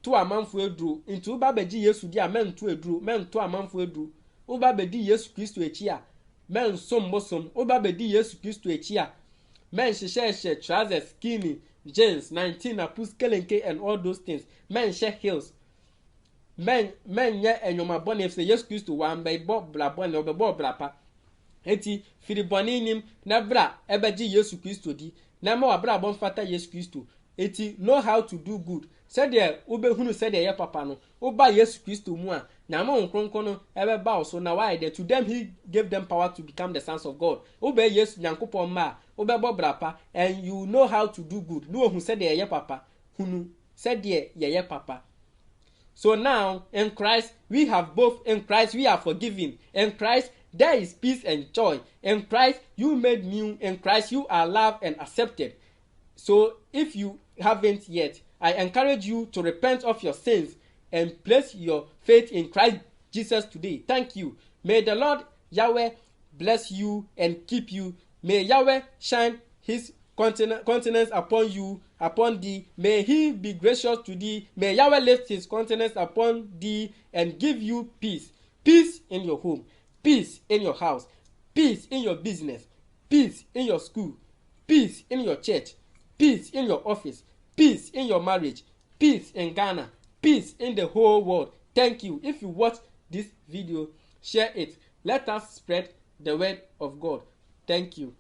to amanfo eduro nti uba beji Yesu di a mento eduro mento amanfo eduro uba bedi Yesu Kristo echi a men sombosom uba bedi Yesu Kristo echi a men sheshe trousers skinny jeans 19 na puskelenke and all those things men share heels men ye enyoma bone efse Yesu Kristo wa mbe bo bla bone obebo bla pa eti firi bone nim na bra ebeji Yesu Kristo di na ma wa bra bon fata Yesu Kristo eti know how to do good said there ubehunu said there papa no uba Yesu Kristo mu a na ma nkronkron no ebe ba oso na why there to them he gave them power to become the sons of God ube Yesu Nyankopon ma ube bo bra pa and you know how to do good no hu said there papa hunu said there ye papa. So now, in Christ, we have both. In Christ, we are forgiven. In Christ, there is peace and joy. In Christ, you made new. In Christ, you are loved and accepted. So, if you haven't yet, I encourage you to repent of your sins and place your faith in Christ Jesus today. Thank you. May the Lord Yahweh bless you and keep you. May Yahweh shine his countenance upon you, upon thee. May he be gracious to thee. May Yahweh lift his countenance upon thee and give you peace. Peace in your home, peace in your house, peace in your business, peace in your school, peace in your church, peace in your office, peace in your marriage, peace in Ghana, peace in the whole world. Thank you. If you watch this video, share it. Let us spread the word of God. Thank you.